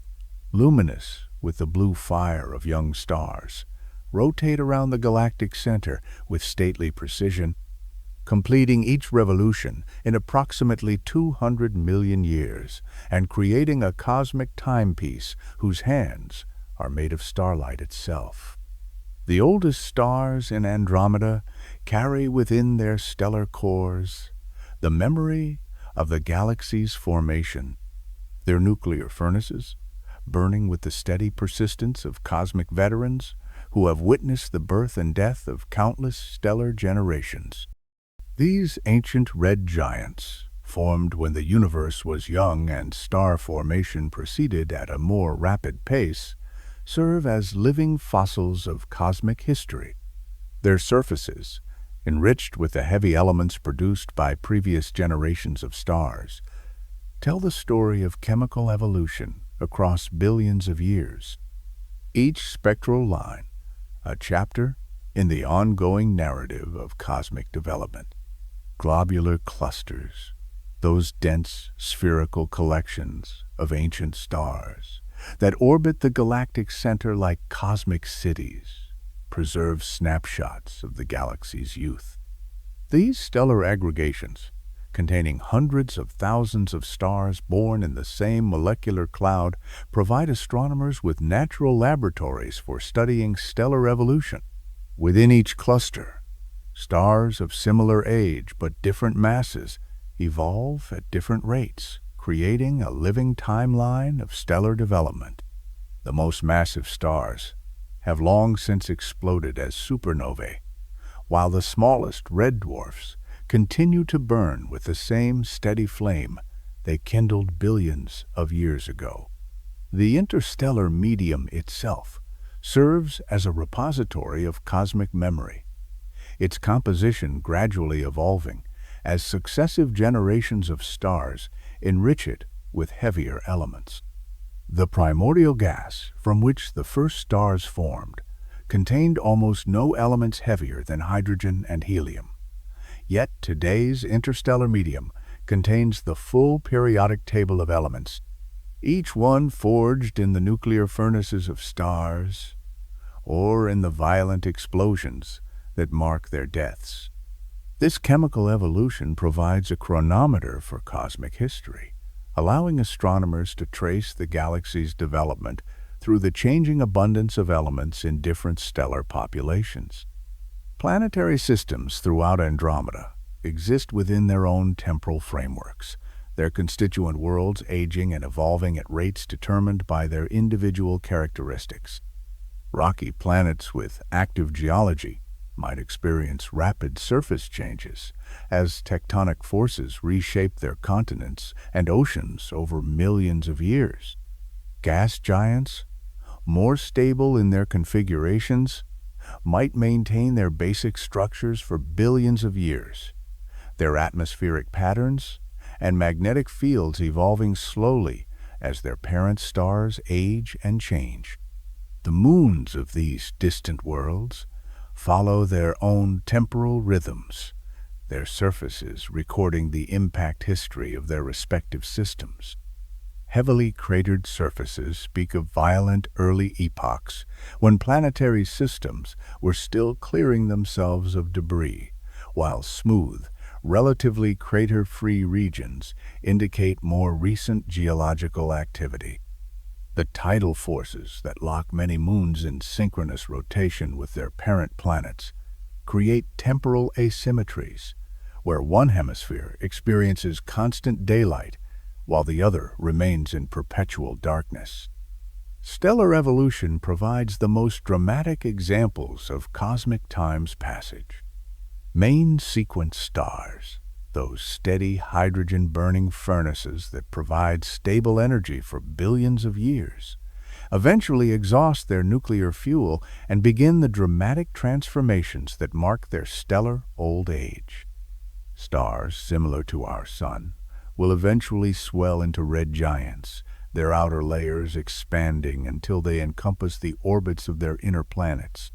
luminous with the blue fire of young stars, rotate around the galactic center with stately precision, completing each revolution in approximately 200 million years and creating a cosmic timepiece whose hands are made of starlight itself. The oldest stars in Andromeda carry within their stellar cores the memory of the galaxy's formation, their nuclear furnaces, burning with the steady persistence of cosmic veterans who have witnessed the birth and death of countless stellar generations. These ancient red giants, formed when the universe was young and star formation proceeded at a more rapid pace, serve as living fossils of cosmic history. Their surfaces, enriched with the heavy elements produced by previous generations of stars, tell the story of chemical evolution across billions of years. Each spectral line, a chapter in the ongoing narrative of cosmic development. Globular clusters, those dense spherical collections of ancient stars that orbit the galactic center like cosmic cities, preserve snapshots of the galaxy's youth. These stellar aggregations, containing hundreds of thousands of stars born in the same molecular cloud, provide astronomers with natural laboratories for studying stellar evolution. Within each cluster, stars of similar age but different masses evolve at different rates, creating a living timeline of stellar development. The most massive stars have long since exploded as supernovae, while the smallest red dwarfs continue to burn with the same steady flame they kindled billions of years ago. The interstellar medium itself serves as a repository of cosmic memory, its composition gradually evolving as successive generations of stars enrich it with heavier elements. The primordial gas from which the first stars formed contained almost no elements heavier than hydrogen and helium. Yet today's interstellar medium contains the full periodic table of elements, each one forged in the nuclear furnaces of stars or in the violent explosions that mark their deaths. This chemical evolution provides a chronometer for cosmic history, allowing astronomers to trace the galaxy's development through the changing abundance of elements in different stellar populations. Planetary systems throughout Andromeda exist within their own temporal frameworks, their constituent worlds aging and evolving at rates determined by their individual characteristics. Rocky planets with active geology might experience rapid surface changes as tectonic forces reshape their continents and oceans over millions of years. Gas giants, more stable in their configurations, might maintain their basic structures for billions of years, their atmospheric patterns and magnetic fields evolving slowly as their parent stars age and change. The moons of these distant worlds follow their own temporal rhythms, their surfaces recording the impact history of their respective systems. Heavily cratered surfaces speak of violent early epochs when planetary systems were still clearing themselves of debris, while smooth, relatively crater-free regions indicate more recent geological activity. The tidal forces that lock many moons in synchronous rotation with their parent planets create temporal asymmetries, where one hemisphere experiences constant daylight while the other remains in perpetual darkness. Stellar evolution provides the most dramatic examples of cosmic time's passage. Main sequence stars, those steady hydrogen-burning furnaces that provide stable energy for billions of years, eventually exhaust their nuclear fuel and begin the dramatic transformations that mark their stellar old age. Stars similar to our Sun will eventually swell into red giants, their outer layers expanding until they encompass the orbits of their inner planets.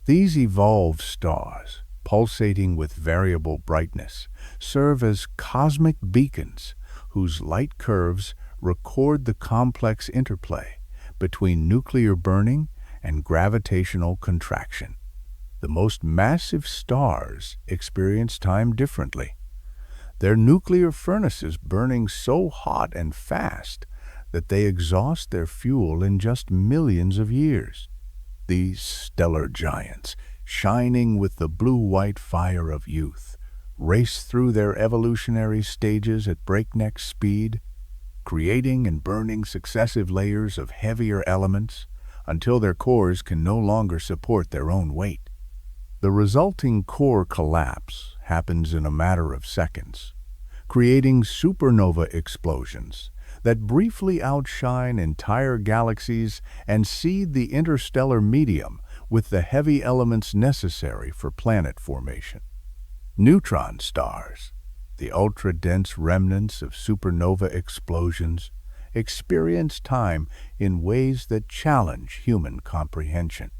These evolved stars, pulsating with variable brightness, serve as cosmic beacons whose light curves record the complex interplay between nuclear burning and gravitational contraction. The most massive stars experience time differently, their nuclear furnaces burning so hot and fast that they exhaust their fuel in just millions of years. These stellar giants, shining with the blue-white fire of youth, race through their evolutionary stages at breakneck speed, creating and burning successive layers of heavier elements until their cores can no longer support their own weight. The resulting core collapse happens in a matter of seconds, creating supernova explosions that briefly outshine entire galaxies and seed the interstellar medium with the heavy elements necessary for planet formation. Neutron stars, the ultra-dense remnants of supernova explosions, experience time in ways that challenge human comprehension.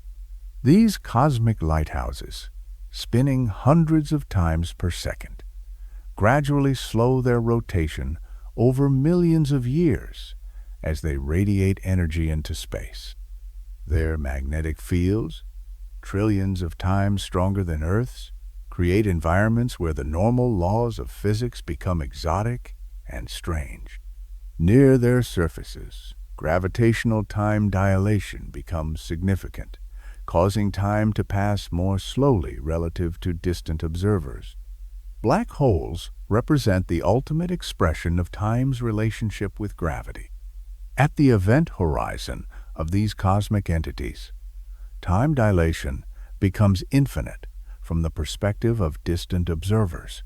These cosmic lighthouses, spinning hundreds of times per second, gradually slow their rotation over millions of years as they radiate energy into space. Their magnetic fields, trillions of times stronger than Earth's, create environments where the normal laws of physics become exotic and strange. Near their surfaces, gravitational time dilation becomes significant, causing time to pass more slowly relative to distant observers. Black holes represent the ultimate expression of time's relationship with gravity. At the event horizon of these cosmic entities, time dilation becomes infinite from the perspective of distant observers,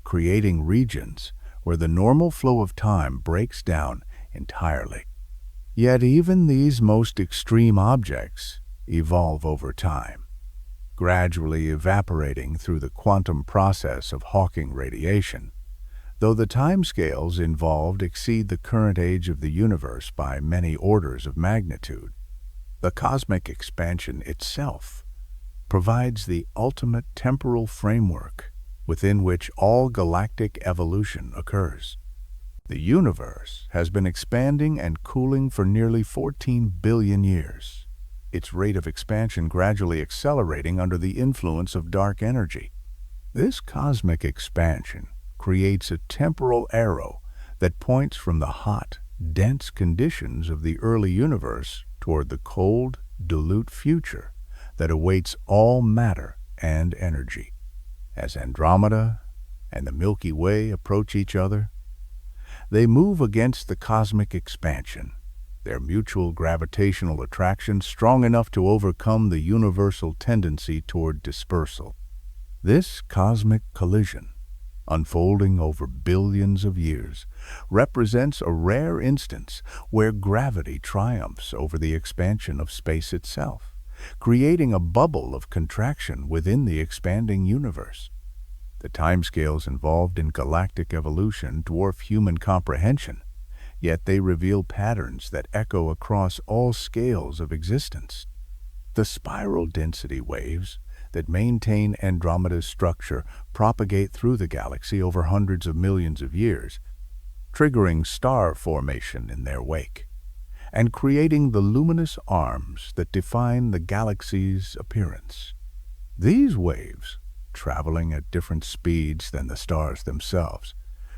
creating regions where the normal flow of time breaks down entirely. Yet even these most extreme objects evolve over time, gradually evaporating through the quantum process of Hawking radiation. Though the timescales involved exceed the current age of the universe by many orders of magnitude, the cosmic expansion itself provides the ultimate temporal framework within which all galactic evolution occurs. The universe has been expanding and cooling for nearly 14 billion years, its rate of expansion gradually accelerating under the influence of dark energy. This cosmic expansion creates a temporal arrow that points from the hot, dense conditions of the early universe toward the cold, dilute future that awaits all matter and energy. As Andromeda and the Milky Way approach each other, they move against the cosmic expansion, their mutual gravitational attraction strong enough to overcome the universal tendency toward dispersal. This cosmic collision, unfolding over billions of years, represents a rare instance where gravity triumphs over the expansion of space itself, creating a bubble of contraction within the expanding universe. The timescales involved in galactic evolution dwarf human comprehension, yet they reveal patterns that echo across all scales of existence. The spiral density waves that maintain Andromeda's structure propagate through the galaxy over hundreds of millions of years, triggering star formation in their wake, and creating the luminous arms that define the galaxy's appearance. These waves, traveling at different speeds than the stars themselves,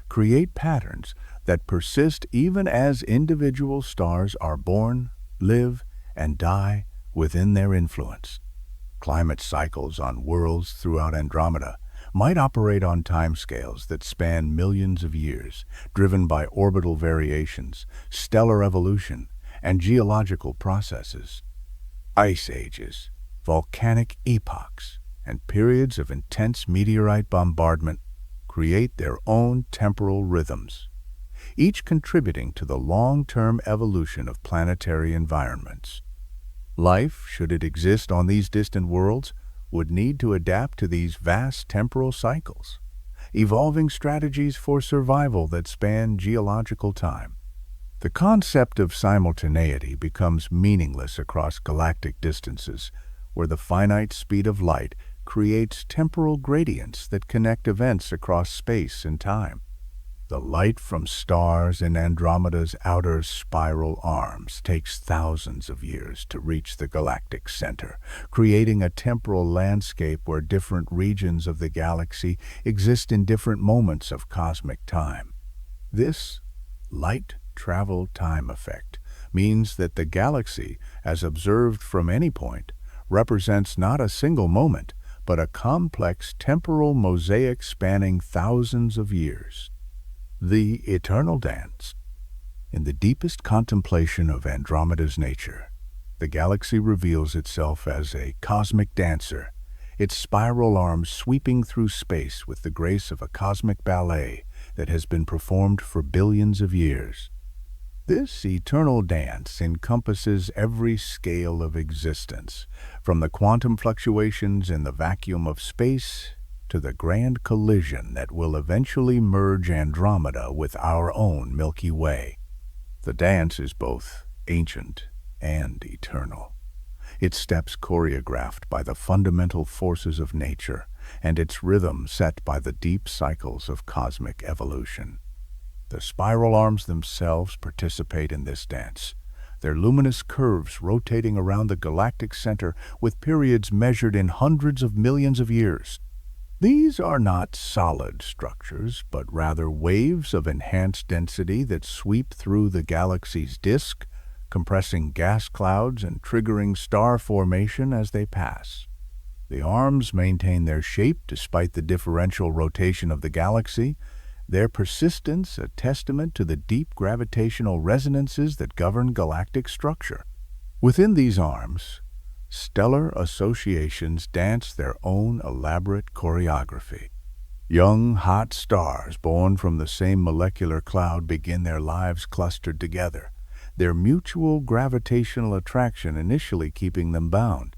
create patterns that persist even as individual stars are born, live, and die within their influence. Climate cycles on worlds throughout Andromeda might operate on timescales that span millions of years, driven by orbital variations, stellar evolution, and geological processes. Ice ages, volcanic epochs, and periods of intense meteorite bombardment create their own temporal rhythms, each contributing to the long-term evolution of planetary environments. Life, should it exist on these distant worlds, would need to adapt to these vast temporal cycles, evolving strategies for survival that span geological time. The concept of simultaneity becomes meaningless across galactic distances, where the finite speed of light creates temporal gradients that connect events across space and time. The light from stars in Andromeda's outer spiral arms takes thousands of years to reach the galactic center, creating a temporal landscape where different regions of the galaxy exist in different moments of cosmic time. This light travel time effect means that the galaxy, as observed from any point, represents not a single moment, but a complex temporal mosaic spanning thousands of years. The eternal dance. In the deepest contemplation of Andromeda's nature, the galaxy reveals itself as a cosmic dancer, its spiral arms sweeping through space with the grace of a cosmic ballet that has been performed for billions of years. This eternal dance encompasses every scale of existence, from the quantum fluctuations in the vacuum of space to the grand collision that will eventually merge Andromeda with our own Milky Way. The dance is both ancient and eternal, its steps choreographed by the fundamental forces of nature, and its rhythm set by the deep cycles of cosmic evolution. The spiral arms themselves participate in this dance, their luminous curves rotating around the galactic center with periods measured in hundreds of millions of years. These are not solid structures, but rather waves of enhanced density that sweep through the galaxy's disk, compressing gas clouds and triggering star formation as they pass. The arms maintain their shape despite the differential rotation of the galaxy, their persistence a testament to the deep gravitational resonances that govern galactic structure. Within these arms, stellar associations dance their own elaborate choreography. Young, hot stars born from the same molecular cloud begin their lives clustered together, their mutual gravitational attraction initially keeping them bound.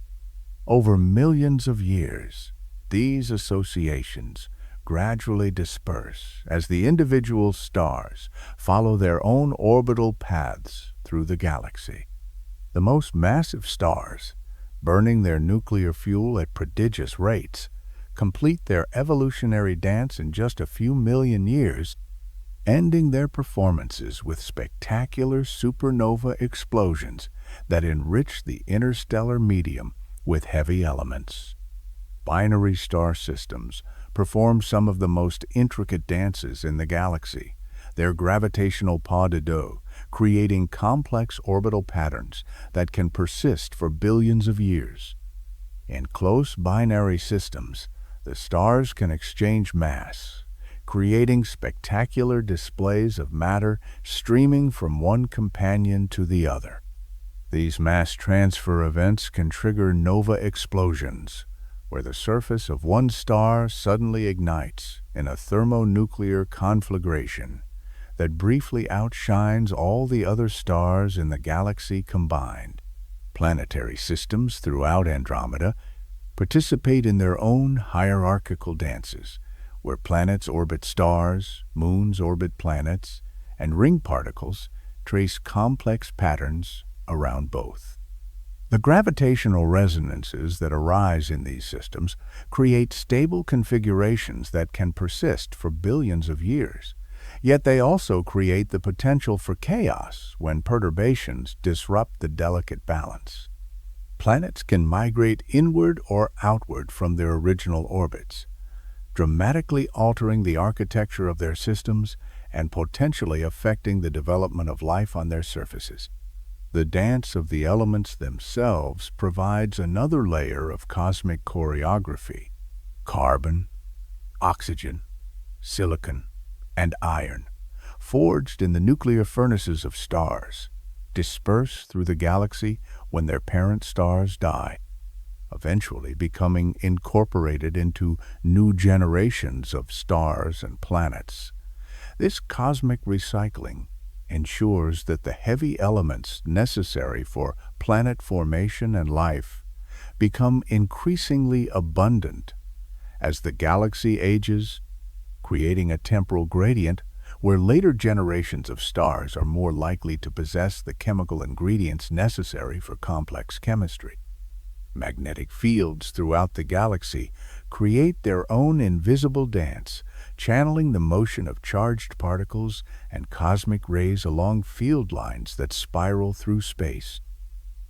Over millions of years, these associations gradually disperse as the individual stars follow their own orbital paths through the galaxy. The most massive stars, burning their nuclear fuel at prodigious rates, complete their evolutionary dance in just a few million years, ending their performances with spectacular supernova explosions that enrich the interstellar medium with heavy elements. Binary star systems perform some of the most intricate dances in the galaxy, their gravitational pas de deux creating complex orbital patterns that can persist for billions of years. In close binary systems, the stars can exchange mass, creating spectacular displays of matter streaming from one companion to the other. These mass transfer events can trigger nova explosions, where the surface of one star suddenly ignites in a thermonuclear conflagration that briefly outshines all the other stars in the galaxy combined. Planetary systems throughout Andromeda participate in their own hierarchical dances, where planets orbit stars, moons orbit planets, and ring particles trace complex patterns around both. The gravitational resonances that arise in these systems create stable configurations that can persist for billions of years, yet they also create the potential for chaos when perturbations disrupt the delicate balance. Planets can migrate inward or outward from their original orbits, dramatically altering the architecture of their systems and potentially affecting the development of life on their surfaces. The dance of the elements themselves provides another layer of cosmic choreography. Carbon, oxygen, silicon, and iron, forged in the nuclear furnaces of stars, disperse through the galaxy when their parent stars die, eventually becoming incorporated into new generations of stars and planets. This cosmic recycling ensures that the heavy elements necessary for planet formation and life become increasingly abundant as the galaxy ages, creating a temporal gradient where later generations of stars are more likely to possess the chemical ingredients necessary for complex chemistry. Magnetic fields throughout the galaxy create their own invisible dance, channeling the motion of charged particles and cosmic rays along field lines that spiral through space.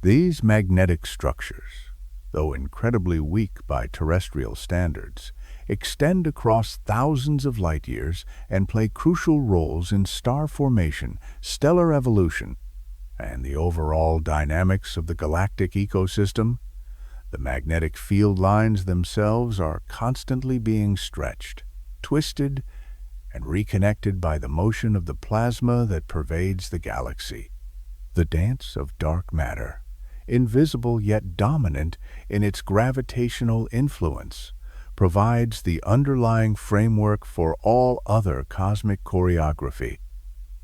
These magnetic structures, though incredibly weak by terrestrial standards, extend across thousands of light years and play crucial roles in star formation, stellar evolution, and the overall dynamics of the galactic ecosystem. The magnetic field lines themselves are constantly being stretched, twisted, and reconnected by the motion of the plasma that pervades the galaxy. The dance of dark matter, invisible yet dominant in its gravitational influence, provides the underlying framework for all other cosmic choreography.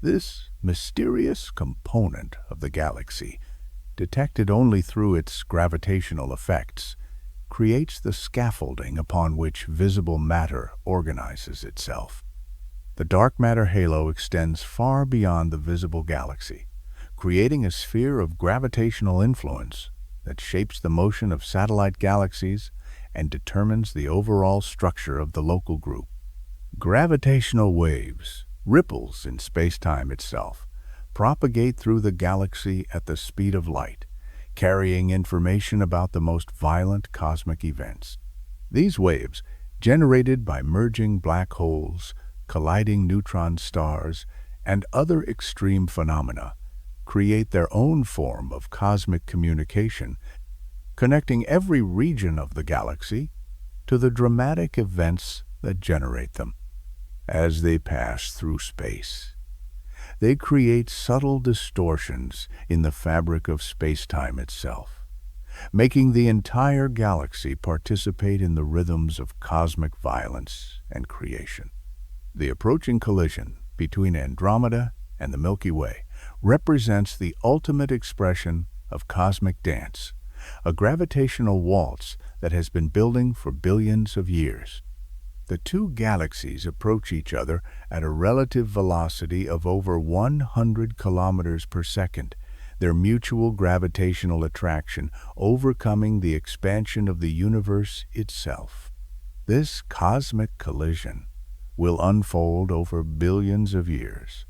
This mysterious component of the galaxy, detected only through its gravitational effects, creates the scaffolding upon which visible matter organizes itself. The dark matter halo extends far beyond the visible galaxy, creating a sphere of gravitational influence that shapes the motion of satellite galaxies and determines the overall structure of the local group. Gravitational waves, ripples in space-time itself, propagate through the galaxy at the speed of light, carrying information about the most violent cosmic events. These waves, generated by merging black holes, colliding neutron stars, and other extreme phenomena, create their own form of cosmic communication, connecting every region of the galaxy to the dramatic events that generate them. As they pass through space, they create subtle distortions in the fabric of space-time itself, making the entire galaxy participate in the rhythms of cosmic violence and creation. The approaching collision between Andromeda and the Milky Way represents the ultimate expression of cosmic dance, a gravitational waltz that has been building for billions of years. The two galaxies approach each other at a relative velocity of over 100 kilometers per second, their mutual gravitational attraction overcoming the expansion of the universe itself. This cosmic collision will unfold over billions of years,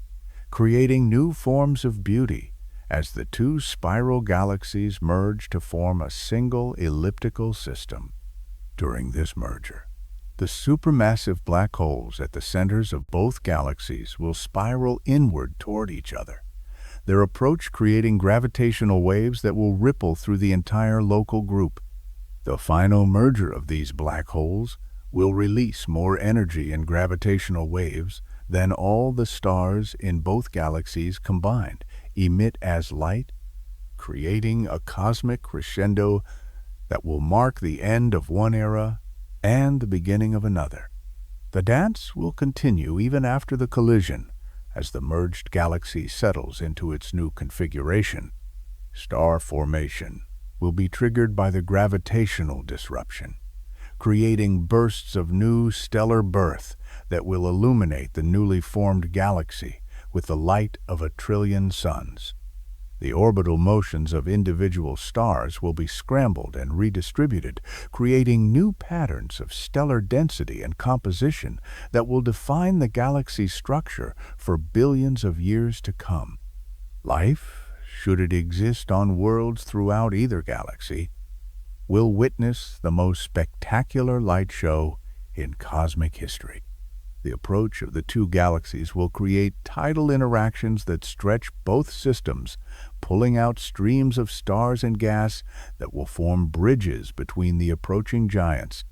creating new forms of beauty as the two spiral galaxies merge to form a single elliptical system. During this merger, the supermassive black holes at the centers of both galaxies will spiral inward toward each other, their approach creating gravitational waves that will ripple through the entire local group. The final merger of these black holes will release more energy and gravitational waves than all the stars in both galaxies combined emit as light, creating a cosmic crescendo that will mark the end of one era and the beginning of another. The dance will continue even after the collision as the merged galaxy settles into its new configuration. Star formation will be triggered by the gravitational disruption, creating bursts of new stellar birth that will illuminate the newly formed galaxy with the light of 1,000,000,000,000 suns. The orbital motions of individual stars will be scrambled and redistributed, creating new patterns of stellar density and composition that will define the galaxy's structure for billions of years to come. Life, should it exist on worlds throughout either galaxy, will witness the most spectacular light show in cosmic history. The approach of the two galaxies will create tidal interactions that stretch both systems, pulling out streams of stars and gas that will form bridges between the approaching giants.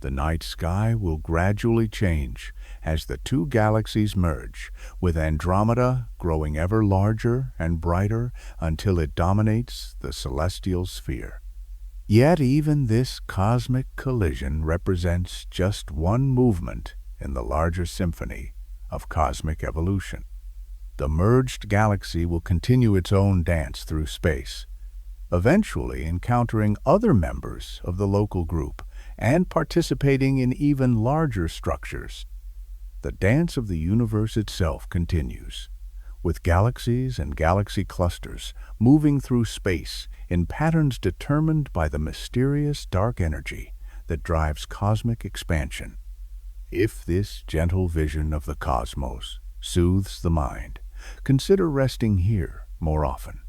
The night sky will gradually change as the two galaxies merge, with Andromeda growing ever larger and brighter until it dominates the celestial sphere. Yet even this cosmic collision represents just one movement in the larger symphony of cosmic evolution. The merged galaxy will continue its own dance through space, eventually encountering other members of the local group and participating in even larger structures. The dance of the universe itself continues, with galaxies and galaxy clusters moving through space in patterns determined by the mysterious dark energy that drives cosmic expansion. If this gentle vision of the cosmos soothes the mind, consider resting here more often.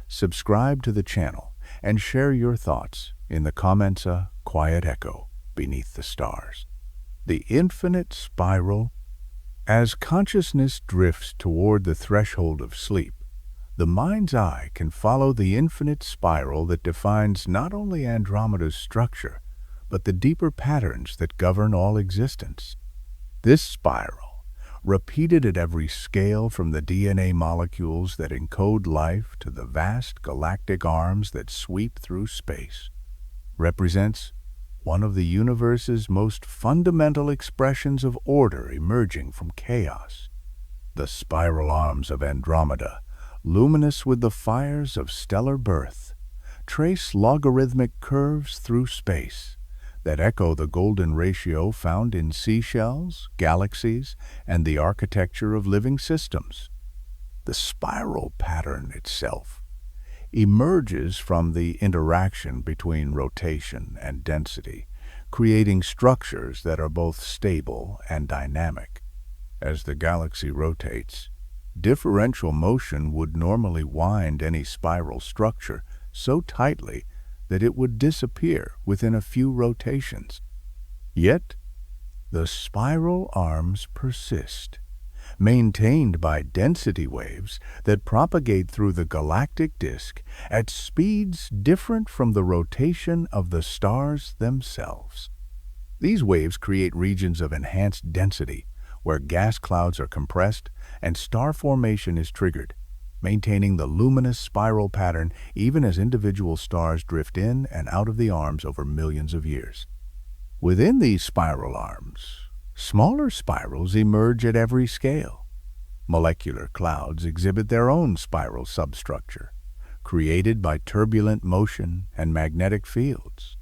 Subscribe to the channel and share your thoughts in the comments. A quiet echo beneath the stars. The infinite spiral. As consciousness drifts toward the threshold of sleep, the mind's eye can follow the infinite spiral that defines not only Andromeda's structure, but the deeper patterns that govern all existence. This spiral, repeated at every scale from the DNA molecules that encode life to the vast galactic arms that sweep through space, represents one of the universe's most fundamental expressions of order emerging from chaos. The spiral arms of Andromeda, luminous with the fires of stellar birth, trace logarithmic curves through space that echo the golden ratio found in seashells, galaxies, and the architecture of living systems. The spiral pattern itself emerges from the interaction between rotation and density, creating structures that are both stable and dynamic. As the galaxy rotates, differential motion would normally wind any spiral structure so tightly that it would disappear within a few rotations. Yet, the spiral arms persist, maintained by density waves that propagate through the galactic disk at speeds different from the rotation of the stars themselves. These waves create regions of enhanced density, where gas clouds are compressed and star formation is triggered, maintaining the luminous spiral pattern even as individual stars drift in and out of the arms over millions of years. Within these spiral arms, smaller spirals emerge at every scale. Molecular clouds exhibit their own spiral substructure, created by turbulent motion and magnetic fields.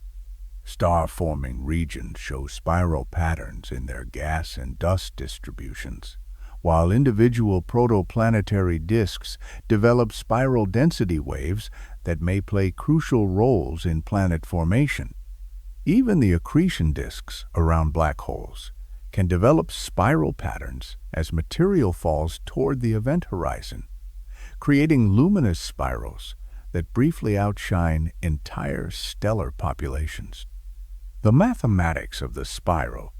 Star-forming regions show spiral patterns in their gas and dust distributions, while individual protoplanetary disks develop spiral density waves that may play crucial roles in planet formation. Even the accretion disks around black holes can develop spiral patterns as material falls toward the event horizon, creating luminous spirals that briefly outshine entire stellar populations. The mathematics of the spiral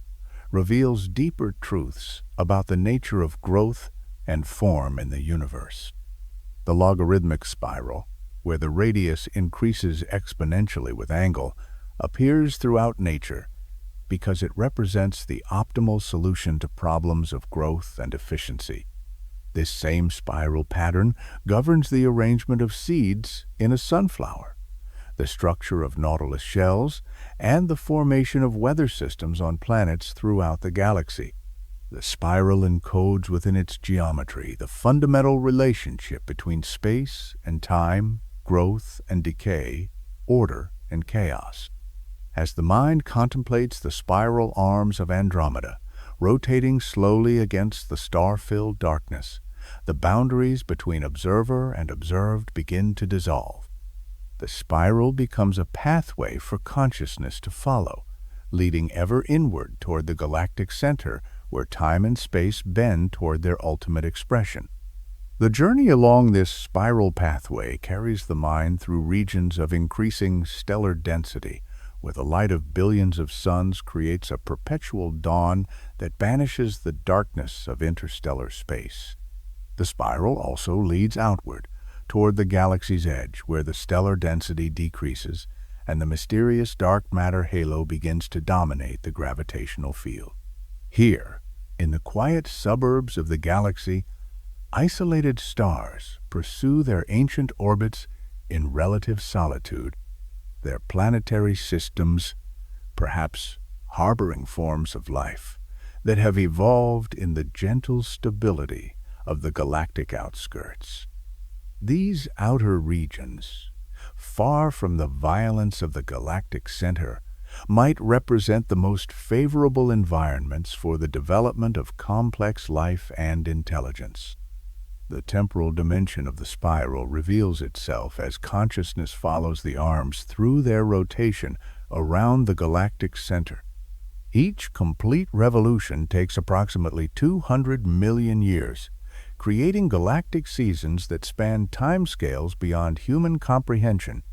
reveals deeper truths about the nature of growth and form in the universe. The logarithmic spiral, where the radius increases exponentially with angle, appears throughout nature because it represents the optimal solution to problems of growth and efficiency. This same spiral pattern governs the arrangement of seeds in a sunflower, the structure of nautilus shells, and the formation of weather systems on planets throughout the galaxy. The spiral encodes within its geometry the fundamental relationship between space and time, growth and decay, order and chaos. As the mind contemplates the spiral arms of Andromeda, rotating slowly against the star-filled darkness, the boundaries between observer and observed begin to dissolve. The spiral becomes a pathway for consciousness to follow, leading ever inward toward the galactic center where time and space bend toward their ultimate expression. The journey along this spiral pathway carries the mind through regions of increasing stellar density, where the light of billions of suns creates a perpetual dawn that banishes the darkness of interstellar space. The spiral also leads outward, toward the galaxy's edge, where the stellar density decreases and the mysterious dark matter halo begins to dominate the gravitational field. Here, in the quiet suburbs of the galaxy, isolated stars pursue their ancient orbits in relative solitude, their planetary systems, perhaps harboring forms of life that have evolved in the gentle stability of the galactic outskirts. These outer regions, far from the violence of the galactic center, might represent the most favorable environments for the development of complex life and intelligence. The temporal dimension of the spiral reveals itself as consciousness follows the arms through their rotation around the galactic center. Each complete revolution takes approximately 200 million years, creating galactic seasons that span timescales beyond human comprehension.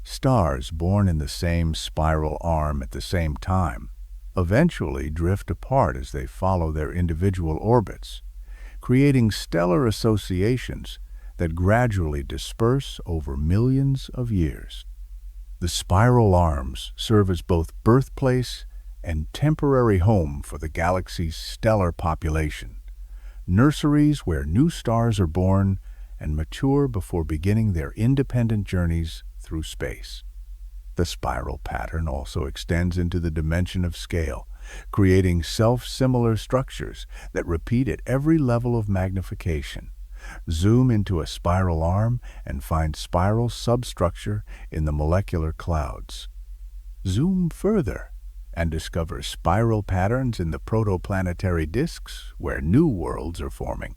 Stars born in the same spiral arm at the same time eventually drift apart as they follow their individual orbits, creating stellar associations that gradually disperse over millions of years. The spiral arms serve as both birthplace and temporary home for the galaxy's stellar population, nurseries where new stars are born and mature before beginning their independent journeys through space. The spiral pattern also extends into the dimension of scale, creating self-similar structures that repeat at every level of magnification. Zoom into a spiral arm and find spiral substructure in the molecular clouds. Zoom further and discover spiral patterns in the protoplanetary disks where new worlds are forming.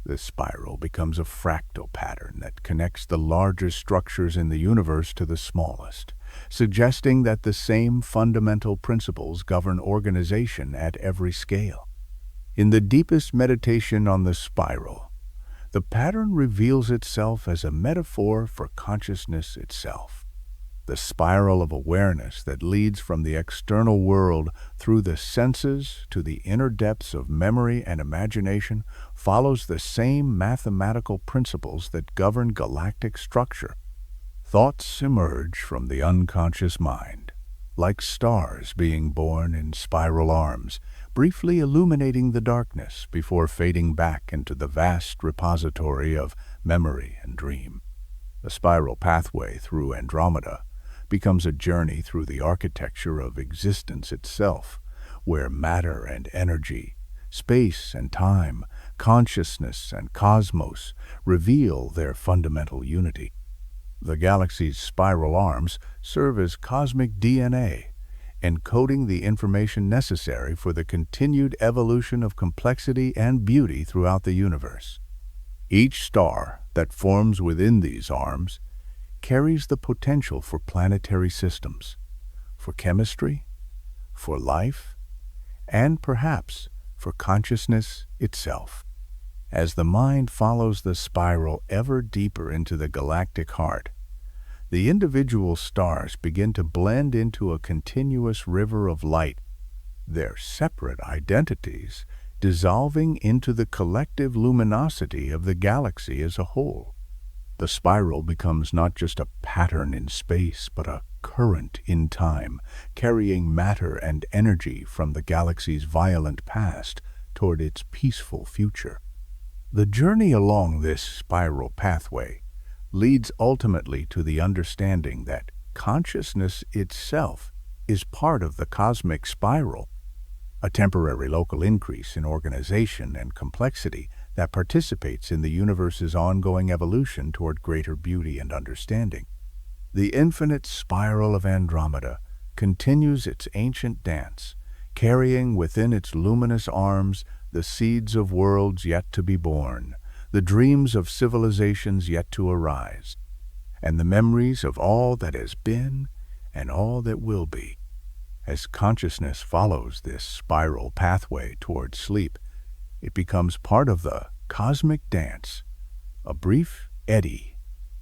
The spiral becomes a fractal pattern that connects the larger structures in the universe to the smallest, suggesting that the same fundamental principles govern organization at every scale. In the deepest meditation on the spiral, the pattern reveals itself as a metaphor for consciousness itself. The spiral of awareness that leads from the external world through the senses to the inner depths of memory and imagination follows the same mathematical principles that govern galactic structure. Thoughts emerge from the unconscious mind, like stars being born in spiral arms, briefly illuminating the darkness before fading back into the vast repository of memory and dream. The spiral pathway through Andromeda becomes a journey through the architecture of existence itself, where matter and energy, space and time, consciousness and cosmos reveal their fundamental unity. The galaxy's spiral arms serve as cosmic DNA, encoding the information necessary for the continued evolution of complexity and beauty throughout the universe. Each star that forms within these arms carries the potential for planetary systems, for chemistry, for life, and perhaps for consciousness itself. As the mind follows the spiral ever deeper into the galactic heart, the individual stars begin to blend into a continuous river of light, their separate identities dissolving into the collective luminosity of the galaxy as a whole. The spiral becomes not just a pattern in space, but a current in time, carrying matter and energy from the galaxy's violent past toward its peaceful future. The journey along this spiral pathway leads ultimately to the understanding that consciousness itself is part of the cosmic spiral, a temporary local increase in organization and complexity that participates in the universe's ongoing evolution toward greater beauty and understanding. The infinite spiral of Andromeda continues its ancient dance, carrying within its luminous arms the seeds of worlds yet to be born, the dreams of civilizations yet to arise, and the memories of all that has been and all that will be. As consciousness follows this spiral pathway toward sleep, it becomes part of the cosmic dance, a brief eddy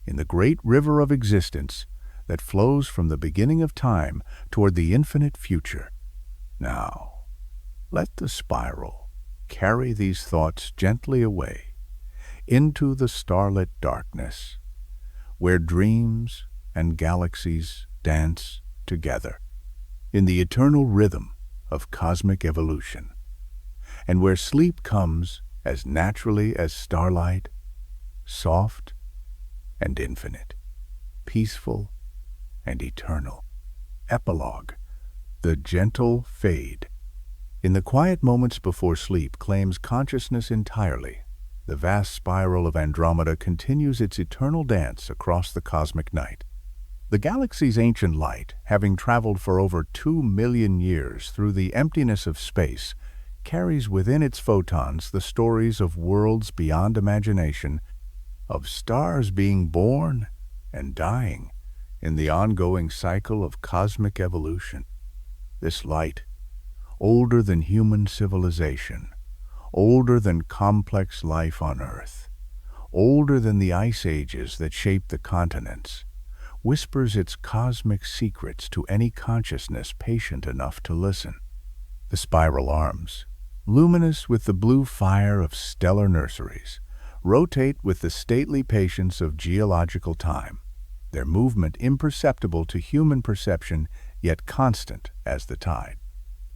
in the great river of existence that flows from the beginning of time toward the infinite future. Now, let the spiral carry these thoughts gently away into the starlit darkness, where dreams and galaxies dance together in the eternal rhythm of cosmic evolution, and where sleep comes as naturally as starlight, soft and infinite, peaceful and eternal. Epilogue: the gentle fade. In the quiet moments before sleep claims consciousness entirely, the vast spiral of Andromeda continues its eternal dance across the cosmic night. The galaxy's ancient light, having traveled for over 2 million years through the emptiness of space, carries within its photons the stories of worlds beyond imagination, of stars being born and dying in the ongoing cycle of cosmic evolution. This light, older than human civilization, older than complex life on Earth, older than the ice ages that shaped the continents, whispers its cosmic secrets to any consciousness patient enough to listen. The spiral arms, luminous with the blue fire of stellar nurseries, rotate with the stately patience of geological time, their movement imperceptible to human perception, yet constant as the tide.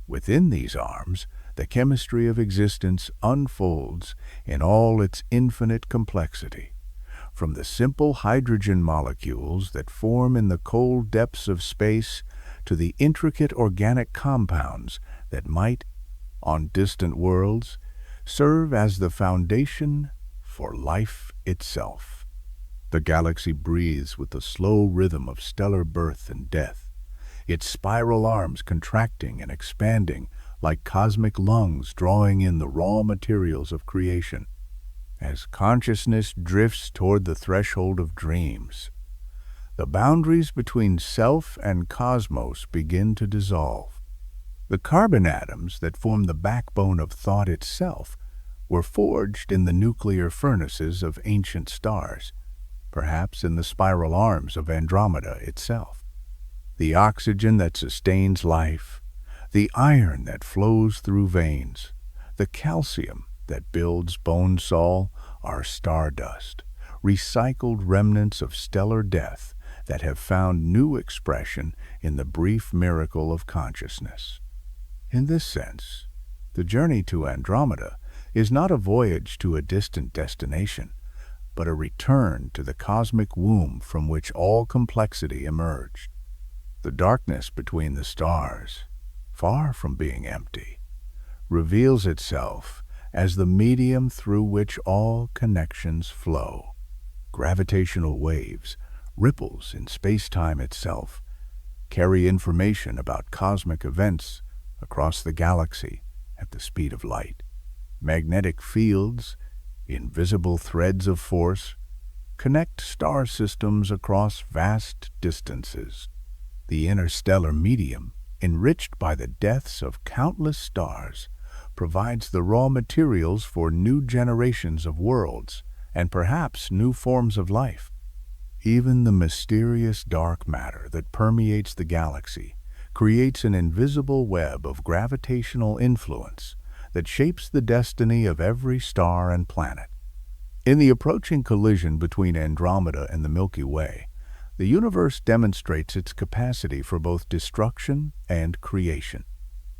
Within these arms, the chemistry of existence unfolds in all its infinite complexity, from the simple hydrogen molecules that form in the cold depths of space to the intricate organic compounds that might, on distant worlds, serve as the foundation for life itself. The galaxy breathes with the slow rhythm of stellar birth and death, its spiral arms contracting and expanding like cosmic lungs drawing in the raw materials of creation. As consciousness drifts toward the threshold of dreams, the boundaries between self and cosmos begin to dissolve. The carbon atoms that form the backbone of thought itself were forged in the nuclear furnaces of ancient stars, perhaps in the spiral arms of Andromeda itself. The oxygen that sustains life, the iron that flows through veins, the calcium that builds bone sol are stardust, recycled remnants of stellar death that have found new expression in the brief miracle of consciousness. In this sense, the journey to Andromeda is not a voyage to a distant destination, but a return to the cosmic womb from which all complexity emerged. The darkness between the stars, far from being empty, reveals itself as the medium through which all connections flow. Gravitational waves, ripples in space-time itself, carry information about cosmic events across the galaxy at the speed of light. Magnetic fields, invisible threads of force, connect star systems across vast distances. The interstellar medium, enriched by the deaths of countless stars, provides the raw materials for new generations of worlds and perhaps new forms of life. Even the mysterious dark matter that permeates the galaxy creates an invisible web of gravitational influence that shapes the destiny of every star and planet. In the approaching collision between Andromeda and the Milky Way, the universe demonstrates its capacity for both destruction and creation.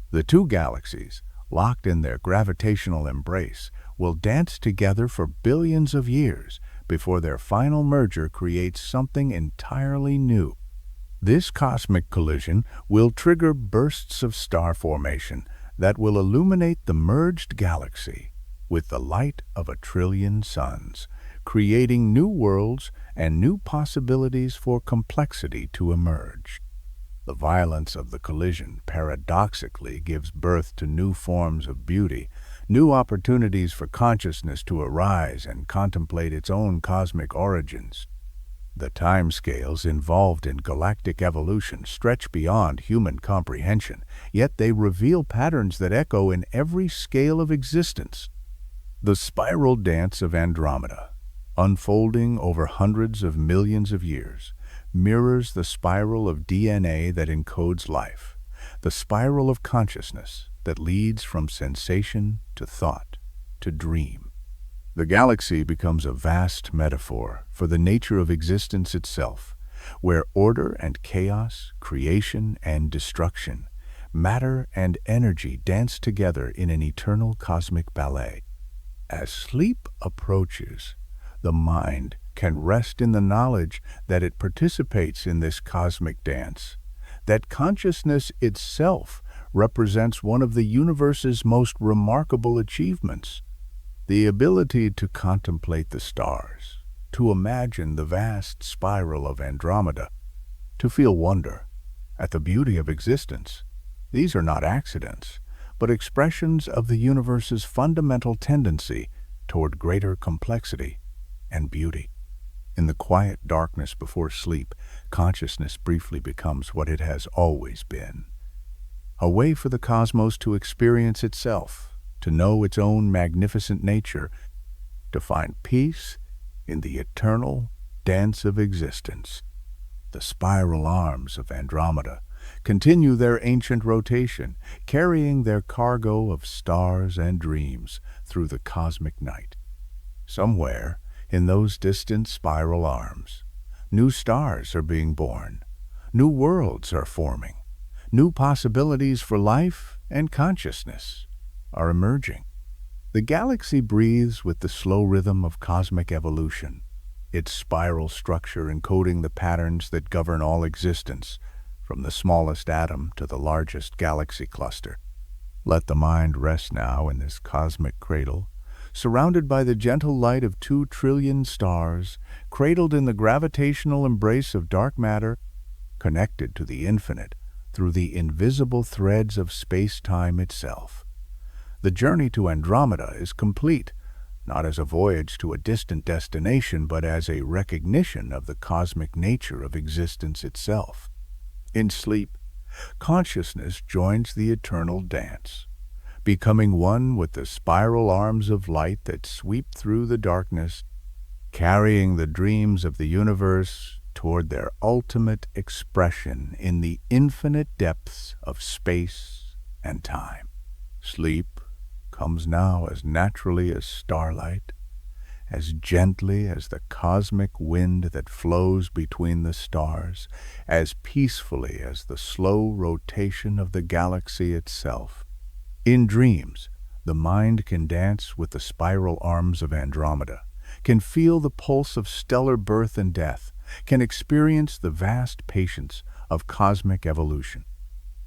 The two galaxies, locked in their gravitational embrace, will dance together for billions of years before their final merger creates something entirely new. This cosmic collision will trigger bursts of star formation that will illuminate the merged galaxy with the light of 1 trillion suns, creating new worlds and new possibilities for complexity to emerge. The violence of the collision paradoxically gives birth to new forms of beauty, new opportunities for consciousness to arise and contemplate its own cosmic origins. The timescales involved in galactic evolution stretch beyond human comprehension, yet they reveal patterns that echo in every scale of existence. The spiral dance of Andromeda, unfolding over hundreds of millions of years, mirrors the spiral of DNA that encodes life, the spiral of consciousness that leads from sensation to thought to dream. The galaxy becomes a vast metaphor for the nature of existence itself, where order and chaos, creation and destruction, matter and energy dance together in an eternal cosmic ballet. As sleep approaches, the mind can rest in the knowledge that it participates in this cosmic dance, that consciousness itself represents one of the universe's most remarkable achievements. The ability to contemplate the stars, to imagine the vast spiral of Andromeda, to feel wonder at the beauty of existence. These are not accidents, but expressions of the universe's fundamental tendency toward greater complexity and beauty. In the quiet darkness before sleep, consciousness briefly becomes what it has always been. A way for the cosmos to experience itself, to know its own magnificent nature, to find peace in the eternal dance of existence. The spiral arms of Andromeda continue their ancient rotation, carrying their cargo of stars and dreams through the cosmic night. Somewhere in those distant spiral arms, new stars are being born, new worlds are forming, new possibilities for life and consciousness are emerging. The galaxy breathes with the slow rhythm of cosmic evolution, its spiral structure encoding the patterns that govern all existence, from the smallest atom to the largest galaxy cluster. Let the mind rest now in this cosmic cradle, surrounded by the gentle light of 2 trillion stars, cradled in the gravitational embrace of dark matter, connected to the infinite through the invisible threads of space-time itself. The journey to Andromeda is complete, not as a voyage to a distant destination, but as a recognition of the cosmic nature of existence itself. In sleep, consciousness joins the eternal dance, becoming one with the spiral arms of light that sweep through the darkness, carrying the dreams of the universe toward their ultimate expression in the infinite depths of space and time. Sleep comes now as naturally as starlight, as gently as the cosmic wind that flows between the stars, as peacefully as the slow rotation of the galaxy itself. In dreams, the mind can dance with the spiral arms of Andromeda, can feel the pulse of stellar birth and death, can experience the vast patience of cosmic evolution.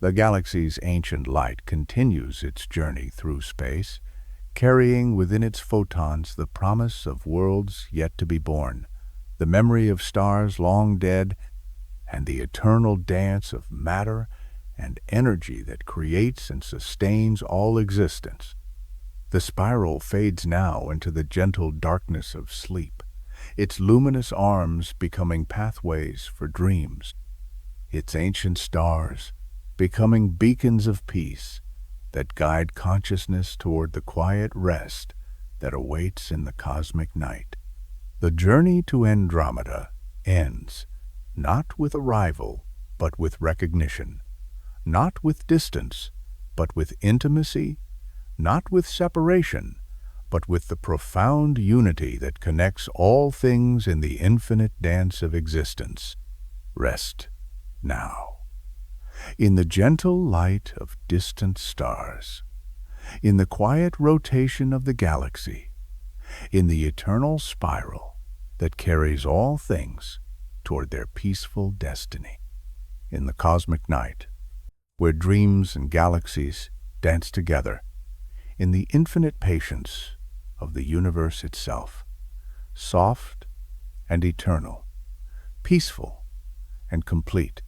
The galaxy's ancient light continues its journey through space, carrying within its photons the promise of worlds yet to be born, the memory of stars long dead, and the eternal dance of matter and energy that creates and sustains all existence. The spiral fades now into the gentle darkness of sleep, its luminous arms becoming pathways for dreams, its ancient stars becoming beacons of peace that guide consciousness toward the quiet rest that awaits in the cosmic night. The journey to Andromeda ends not with arrival, but with recognition, not with distance, but with intimacy, not with separation, but with the profound unity that connects all things in the infinite dance of existence. Rest now, in the gentle light of distant stars, in the quiet rotation of the galaxy, in the eternal spiral that carries all things toward their peaceful destiny. In the cosmic night, where dreams and galaxies dance together, in the infinite patience of the universe itself, soft and eternal, peaceful and complete,